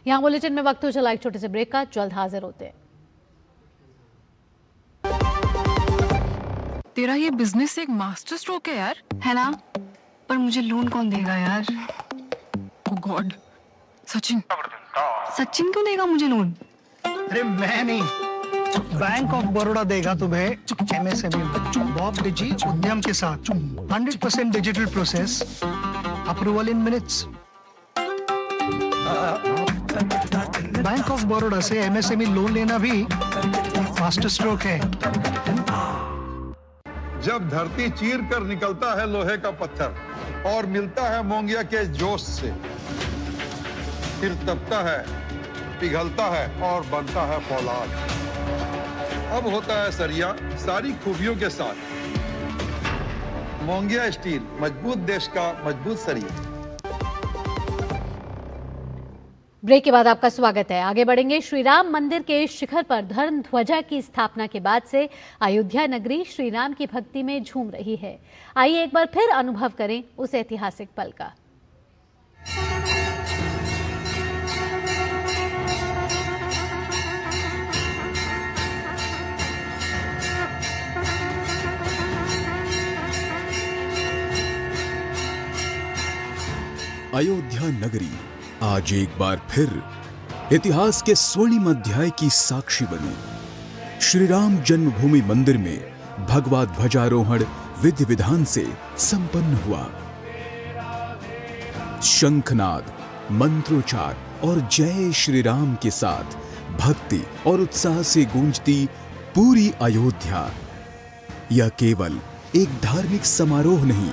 यहां बुलेटिन में वक्त हो चला एक छोटे से ब्रेक का, जल्द हाजिर होते हैं। तेरा ये बिजनेस एक मास्टर स्ट्रोक है यार, है ना? पर मुझे लोन कौन देगा यार? ओह गॉड, सचिन क्यों देगा मुझे लोन? अरे मैं नहीं, बैंक ऑफ बड़ौदा देगा तुम्हें एमएसएमई बॉब डिजी उद्यम के साथ 100% digital process, approval in minutes. Bank of Baroda से एमएसएमई लोन लेना भी मास्टर स्ट्रोक है। जब धरती चीर कर निकलता है लोहे का पत्थर और मिलता है मोंगिया के जोश से, फिर तपता है, पिघलता है और बनता है फौलाद। अब होता है सरिया सारी खूबियों के साथ। मोंगिया स्टील, मजबूत देश का मजबूत सरिया। ब्रेक के बाद आपका स्वागत है। आगे बढ़ेंगे। श्री राम मंदिर के शिखर पर धर्म ध्वजा की स्थापना के बाद से अयोध्या नगरी श्री राम की भक्ति में झूम रही है। आइए एक बार फिर अनुभव करें उस ऐतिहासिक पल का। अयोध्या नगरी आज एक बार फिर इतिहास के स्वर्णिम अध्याय की साक्षी बनी। श्री राम जन्मभूमि मंदिर में भगवा ध्वजारोहण विधि विधान से संपन्न हुआ। शंखनाद, मंत्रोच्चार और जय श्री राम के साथ भक्ति और उत्साह से गूंजती पूरी अयोध्या। यह केवल एक धार्मिक समारोह नहीं,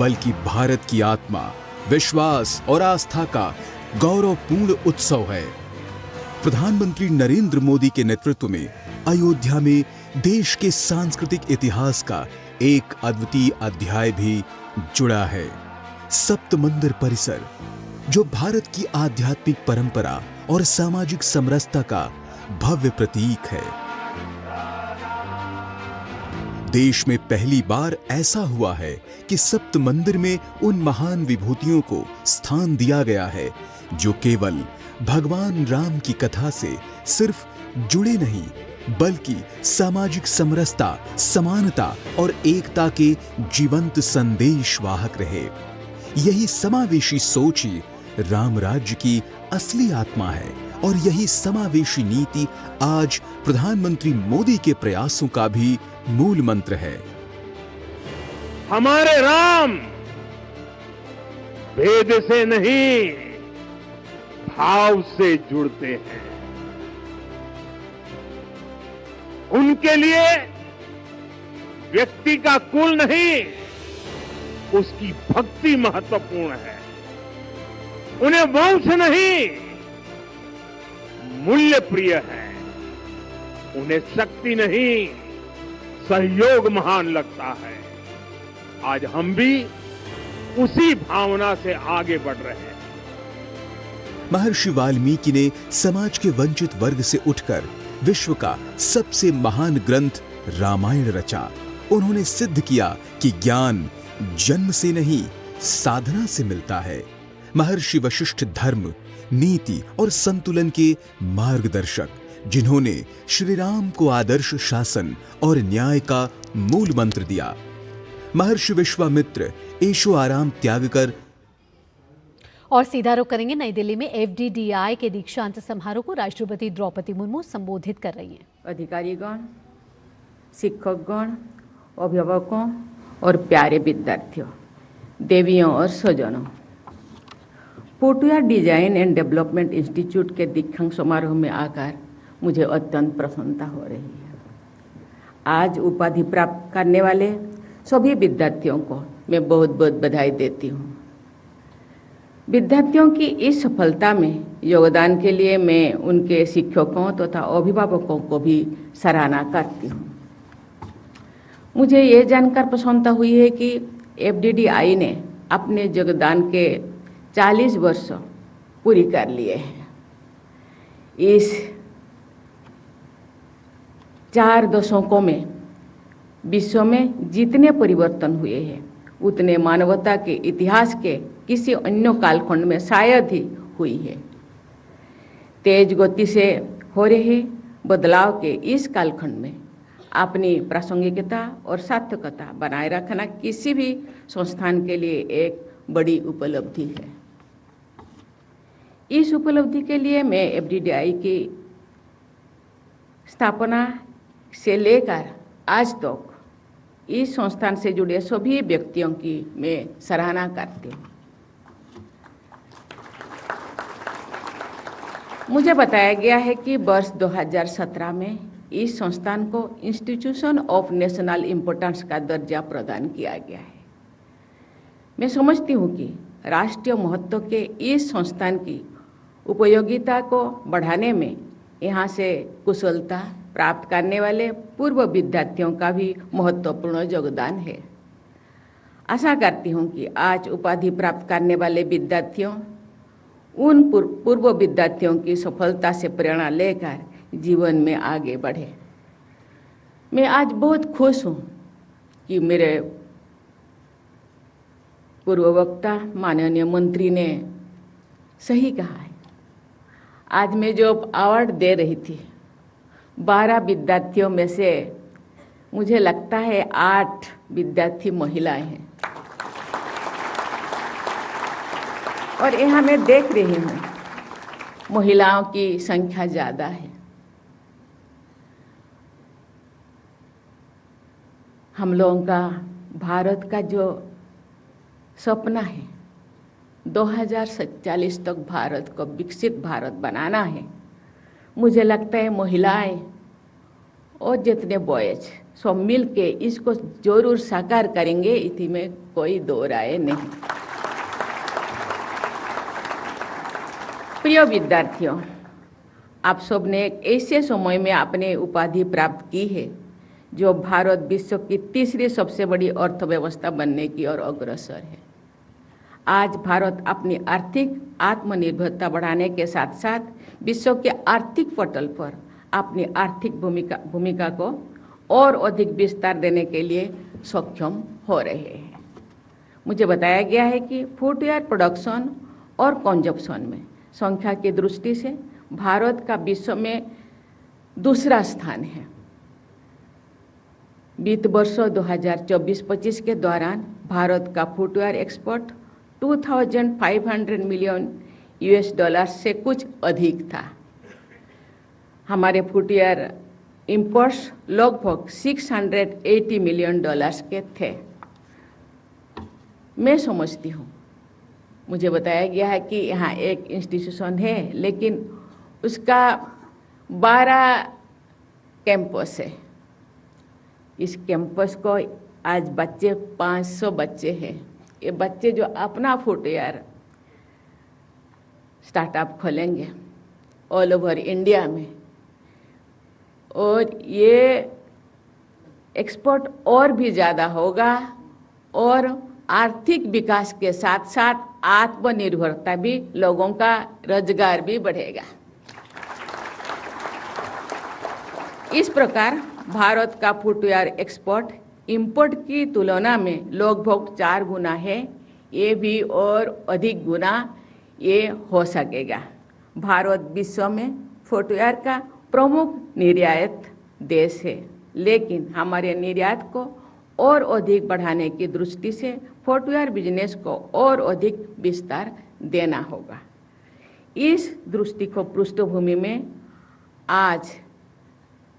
बल्कि भारत की आत्मा, विश्वास और आस्था का गौरवपूर्ण उत्सव है। प्रधानमंत्री नरेंद्र मोदी के नेतृत्व में अयोध्या में देश के सांस्कृतिक इतिहास का एक अद्वितीय अध्याय भी जुड़ा है। सप्त मंदिर परिसर, जो भारत की आध्यात्मिक परंपरा और सामाजिक समरसता का भव्य प्रतीक है। देश में पहली बार ऐसा हुआ है कि सप्त मंदिर में उन महान विभूतियों को स्थान दिया गया है जो केवल भगवान राम की कथा से सिर्फ जुड़े नहीं, बल्कि सामाजिक समरसता, समानता और एकता के जीवंत संदेशवाहक रहे। यही समावेशी सोच ही राम राज्य की असली आत्मा है और यही समावेशी नीति आज प्रधानमंत्री मोदी के प्रयासों का भी मूल मंत्र है। हमारे राम भेद से नहीं, भाव से जुड़ते हैं। उनके लिए व्यक्ति का कुल नहीं, उसकी भक्ति महत्वपूर्ण है। उन्हें वंश नहीं, मूल्य प्रिय है। उन्हें शक्ति नहीं, सहयोग महान लगता है। आज हम भी उसी भावना से आगे बढ़ रहे हैं। महर्षि वाल्मीकि ने समाज के वंचित वर्ग से उठकर विश्व का सबसे महान ग्रंथ रामायण रचा। उन्होंने सिद्ध किया कि ज्ञान जन्म से नहीं, साधना से मिलता है। महर्षि वशिष्ठ धर्म, नीति और संतुलन के मार्गदर्शक, जिन्होंने श्री राम को आदर्श शासन और न्याय का मूल मंत्र दिया। महर्षि विश्वामित्र ऐशो आराम त्याग कर। और सीधा रुख करेंगे नई दिल्ली में। एफडीडीआई के दीक्षांत समारोह को राष्ट्रपति द्रौपदी मुर्मू संबोधित कर रही हैं। अधिकारीगण, शिक्षकगण, अभिभावकों और प्यारे विद्यार्थियों, देवियों और स्वजनों, footwear design and development institute के दीक्षांत समारोह में आकर मुझे अत्यंत प्रसन्नता हो रही है। आज उपाधि प्राप्त करने वाले सभी विद्यार्थियों को मैं बहुत बहुत बधाई देती हूँ। विद्यार्थियों की इस सफलता में योगदान के लिए मैं उनके शिक्षकों तथा अभिभावकों को भी सराहना करती हूँ। मुझे ये जानकर प्रसन्नता हुई है कि एफडीडीआई ने अपने योगदान के 40 वर्ष पूरी कर लिए हैं। इस 4 दशकों में विश्व में जितने परिवर्तन हुए हैं, उतने मानवता के इतिहास के किसी अन्य कालखंड में शायद ही हुई है। तेज गति से हो रहे बदलाव के इस कालखंड में अपनी प्रासंगिकता और सार्थकता बनाए रखना किसी भी संस्थान के लिए एक बड़ी उपलब्धि है। इस उपलब्धि के लिए मैं एफडीडीआई की स्थापना से लेकर आज तक इस संस्थान से जुड़े सभी व्यक्तियों की मैं सराहना करती हूँ। मुझे बताया गया है कि वर्ष 2017 में इस संस्थान को इंस्टीट्यूशन ऑफ नेशनल इम्पोर्टेंस का दर्जा प्रदान किया गया है। मैं समझती हूँ कि राष्ट्रीय महत्व के इस संस्थान की उपयोगिता को बढ़ाने में यहाँ से कुशलता प्राप्त करने वाले पूर्व विद्यार्थियों का भी महत्वपूर्ण योगदान है। आशा करती हूँ कि आज उपाधि प्राप्त करने वाले विद्यार्थियों उन पूर्व विद्यार्थियों की सफलता से प्रेरणा लेकर जीवन में आगे बढ़े। मैं आज बहुत खुश हूँ कि मेरे पूर्व वक्ता माननीय मंत्री ने सही कहा है। आज मैं जो अवार्ड दे रही थी 12 विद्यार्थियों में से मुझे लगता है 8 विद्यार्थी महिलाएं हैं। और यहाँ मैं देख रही हूँ महिलाओं की संख्या ज़्यादा है। हम लोगों का भारत का जो सपना है 2047 तक भारत को विकसित भारत बनाना है, मुझे लगता है महिलाएं और जितने बॉयज सब मिल के इसको जरूर साकार करेंगे, इसी में कोई दो राय नहीं। प्रिय विद्यार्थियों, आप सब ने एक ऐसे समय में अपने उपाधि प्राप्त की है जो भारत विश्व की तीसरी सबसे बड़ी अर्थव्यवस्था बनने की ओर अग्रसर है। आज भारत अपनी आर्थिक आत्मनिर्भरता बढ़ाने के साथ साथ विश्व के आर्थिक पटल पर अपनी आर्थिक भूमिका को और अधिक विस्तार देने के लिए सक्षम हो रहे हैं। मुझे बताया गया है कि फुटवेयर प्रोडक्शन और कंजप्शन में संख्या की दृष्टि से भारत का विश्व में दूसरा स्थान है। वित्त वर्ष 2024-25 के दौरान भारत का फुटवेयर एक्सपोर्ट 2500 मिलियन $US से कुछ अधिक था। हमारे फुटवेयर इंपोर्ट्स लगभग $680 मिलियन के थे। मैं समझती हूँ, मुझे बताया गया है कि यहाँ एक इंस्टीट्यूशन है लेकिन उसका 12 कैंपस है। इस कैंपस को आज बच्चे 500 बच्चे हैं। ये बच्चे जो अपना फुटवेयर स्टार्टअप खोलेंगे ऑल ओवर इंडिया में, और ये एक्सपोर्ट और भी ज़्यादा होगा और आर्थिक विकास के साथ साथ आत्मनिर्भरता भी, लोगों का रोजगार भी बढ़ेगा। इस प्रकार भारत का फुटवेयर एक्सपोर्ट इंपोर्ट की तुलना में लगभग 4 गुना है। ये भी और अधिक गुना ये हो सकेगा। भारत विश्व में फुटवेयर का प्रमुख निर्यात देश है, लेकिन हमारे निर्यात को और अधिक बढ़ाने की दृष्टि से फुटवेयर बिजनेस को और अधिक विस्तार देना होगा। इस दृष्टि को पृष्ठभूमि में आज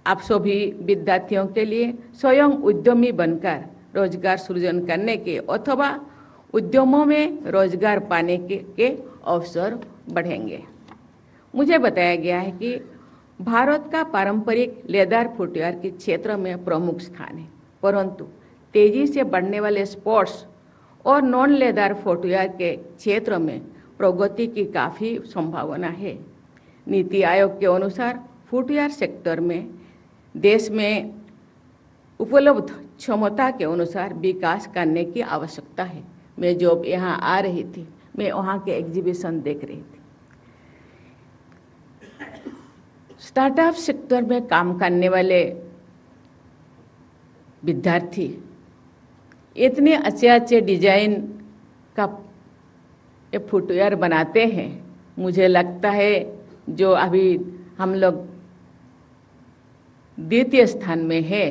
आप सभी विद्यार्थियों के लिए स्वयं उद्यमी बनकर रोजगार सृजन करने के अथवा उद्यमों में रोजगार पाने के अवसर बढ़ेंगे। मुझे बताया गया है कि भारत का पारंपरिक लेदर फुटवेयर के क्षेत्र में प्रमुख स्थान है, परंतु तेजी से बढ़ने वाले स्पोर्ट्स और नॉन लेदर फुटवेयर के क्षेत्र में प्रगति की काफ़ी संभावना है। नीति आयोग के अनुसार फुटवेयर सेक्टर में देश में उपलब्ध क्षमता के अनुसार विकास करने की आवश्यकता है। मैं जब यहाँ आ रही थी, मैं वहाँ के एग्जीबिशन देख रही थी। स्टार्टअप सेक्टर में काम करने वाले विद्यार्थी इतने अच्छे अच्छे डिजाइन का ये फुटवेयर बनाते हैं। मुझे लगता है जो अभी हम लोग द्वितीय स्थान में है,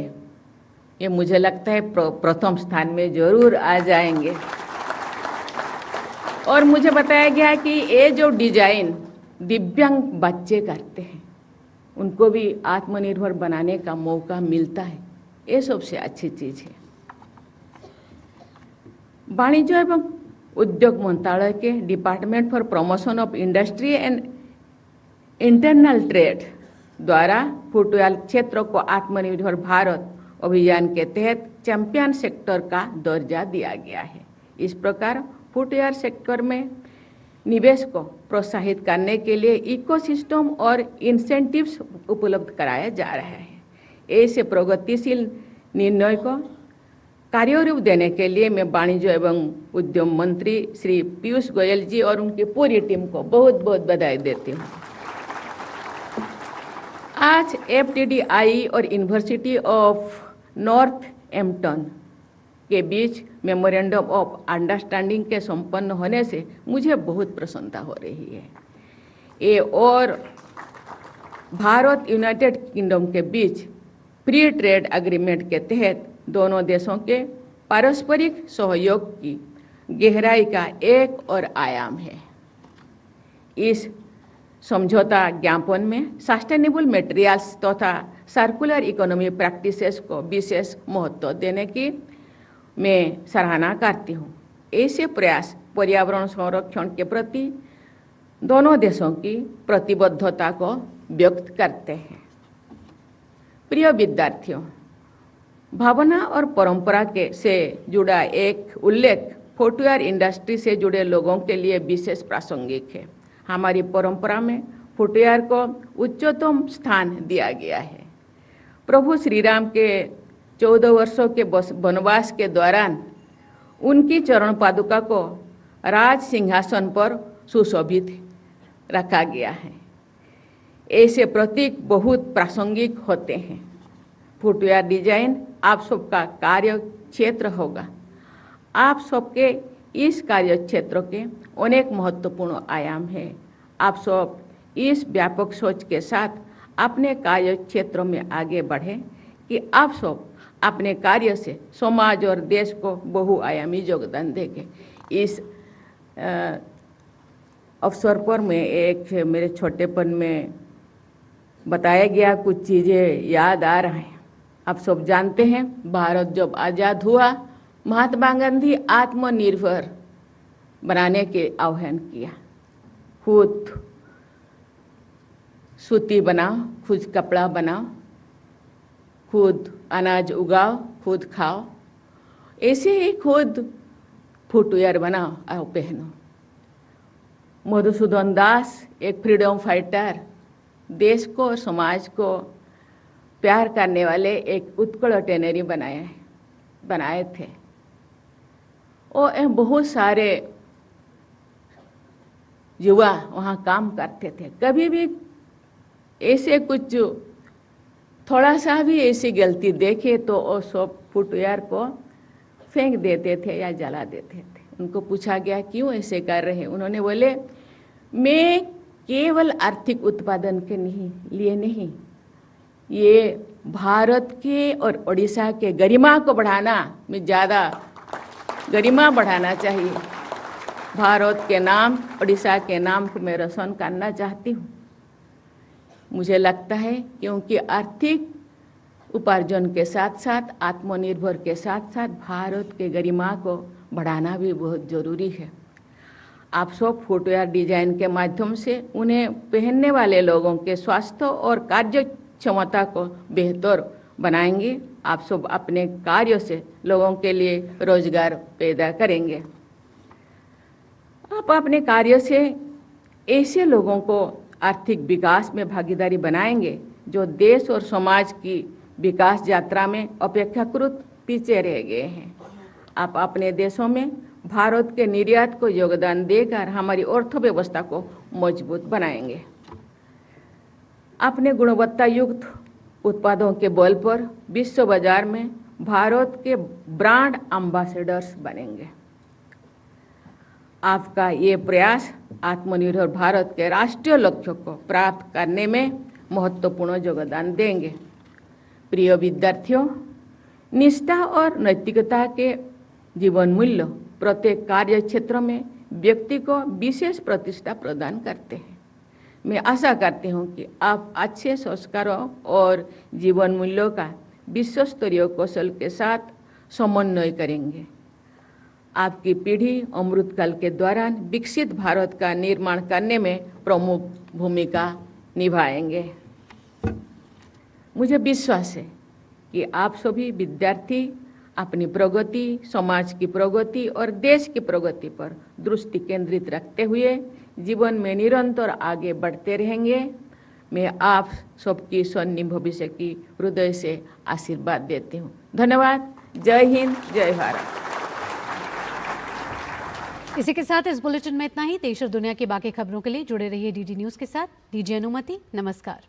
ये मुझे लगता है प्रथम स्थान में जरूर आ जाएंगे। और मुझे बताया गया है कि ये जो डिजाइन दिव्यांग बच्चे करते हैं, उनको भी आत्मनिर्भर बनाने का मौका मिलता है। ये सबसे अच्छी चीज़ है। वाणिज्य एवं उद्योग मंत्रालय के department for promotion of industry and internal trade द्वारा फुटवेयर क्षेत्र को आत्मनिर्भर भारत अभियान के तहत चैंपियन सेक्टर का दर्जा दिया गया है। इस प्रकार फुटवेयर सेक्टर में निवेश को प्रोत्साहित करने के लिए इकोसिस्टम और इंसेंटिव्स उपलब्ध कराया जा रहा है। ऐसे प्रगतिशील निर्णय को कार्यरूप देने के लिए मैं वाणिज्य एवं उद्यम मंत्री श्री पीयूष गोयल जी और उनकी पूरी टीम को बहुत बहुत बधाई देती हूँ। आज FTDI और यूनिवर्सिटी ऑफ नॉर्थ एम्पटन के बीच मेमोरेंडम ऑफ अंडरस्टैंडिंग के संपन्न होने से मुझे बहुत प्रसन्नता हो रही है। ये और भारत यूनाइटेड किंगडम के बीच फ्री ट्रेड एग्रीमेंट के तहत दोनों देशों के पारस्परिक सहयोग की गहराई का एक और आयाम है। इस समझौता ज्ञापन में सस्टेनेबल मटेरियल्स तथा सर्कुलर इकोनॉमी प्रैक्टिसेस को विशेष महत्व देने की मैं सराहना करती हूँ। ऐसे प्रयास पर्यावरण संरक्षण के प्रति दोनों देशों की प्रतिबद्धता को व्यक्त करते हैं। प्रिय विद्यार्थियों, भावना और परंपरा के से जुड़ा एक उल्लेख फुटवेयर इंडस्ट्री से जुड़े लोगों के लिए विशेष प्रासंगिक है। हमारी परंपरा में फुटवेयर को उच्चतम स्थान दिया गया है। प्रभु श्री राम के 14 वर्षों के वनवास के दौरान उनकी चरण पादुका को राज सिंहासन पर सुशोभित रखा गया है। ऐसे प्रतीक बहुत प्रासंगिक होते हैं। फुटवेयर डिजाइन आप सबका कार्य क्षेत्र होगा। आप सबके इस कार्य क्षेत्र के अनेक महत्वपूर्ण आयाम हैं। आप सब इस व्यापक सोच के साथ अपने कार्य क्षेत्रों में आगे बढ़ें कि आप सब अपने कार्य से समाज और देश को बहुआयामी योगदान देंगे। इस अवसर पर मैं एक मेरे छोटेपन में बताया गया कुछ चीज़ें याद आ रहा है। आप सब जानते हैं, भारत जब आज़ाद हुआ, महात्मा गांधी आत्मनिर्भर बनाने के आह्वान किया। खुद सूती बनाओ, खुद कपड़ा बनाओ, खुद अनाज उगाओ, खुद खाओ। ऐसे ही खुद फुटवेयर बनाओ और पहनो। मधुसूदन दास एक फ्रीडम फाइटर, देश को और समाज को प्यार करने वाले एक उत्कल टेनरी बनाए थे। और बहुत सारे युवा वहाँ काम करते थे। कभी भी ऐसे कुछ थोड़ा सा भी ऐसी गलती देखे तो वो सब फुटवेयर को फेंक देते थे या जला देते थे। उनको पूछा गया क्यों ऐसे कर रहे हैं। उन्होंने बोले, मैं केवल आर्थिक उत्पादन के लिए नहीं, ये भारत के और ओडिशा के गरिमा को बढ़ाना, मैं ज़्यादा गरिमा बढ़ाना चाहिए। भारत के नाम, ओडिशा के नाम को मैं रोशन करना चाहती हूँ। मुझे लगता है क्योंकि आर्थिक उपार्जन के साथ साथ आत्मनिर्भर के साथ साथ भारत के गरिमा को बढ़ाना भी बहुत ज़रूरी है। आप सब फुटवेयर डिजाइन के माध्यम से उन्हें पहनने वाले लोगों के स्वास्थ्य और कार्य क्षमता को बेहतर बनाएंगे। आप सब अपने कार्यों से लोगों के लिए रोजगार पैदा करेंगे। आप अपने कार्यों से ऐसे लोगों को आर्थिक विकास में भागीदारी बनाएंगे जो देश और समाज की विकास यात्रा में अपेक्षाकृत पीछे रह गए हैं। आप अपने देशों में भारत के निर्यात को योगदान देकर हमारी अर्थव्यवस्था को मजबूत बनाएंगे। अपने गुणवत्ता युक्त उत्पादों के बल पर विश्व बाजार में भारत के ब्रांड एम्बेसडर्स बनेंगे। आपका ये प्रयास आत्मनिर्भर भारत के राष्ट्रीय लक्ष्यों को प्राप्त करने में महत्वपूर्ण योगदान देंगे। प्रिय विद्यार्थियों, निष्ठा और नैतिकता के जीवन मूल्य प्रत्येक कार्य क्षेत्र में व्यक्ति को विशेष प्रतिष्ठा प्रदान करते हैं। मैं आशा करती हूँ कि आप अच्छे संस्कारों और जीवन मूल्यों का विश्व स्तरीय कौशल के साथ समन्वय करेंगे। आपकी पीढ़ी अमृतकाल के दौरान विकसित भारत का निर्माण करने में प्रमुख भूमिका निभाएंगे। मुझे विश्वास है कि आप सभी विद्यार्थी अपनी प्रगति, समाज की प्रगति और देश की प्रगति पर दृष्टि केंद्रित रखते हुए जीवन में निरंतर आगे बढ़ते रहेंगे। मैं आप सबकी स्वर्णिम भविष्य की हृदय से आशीर्वाद देती हूँ। धन्यवाद। जय हिंद, जय भारत। इसी के साथ इस बुलेटिन में इतना ही। देश और दुनिया की बाकी खबरों के लिए जुड़े रहिए डीडी न्यूज के साथ। दीजिए अनुमति, नमस्कार।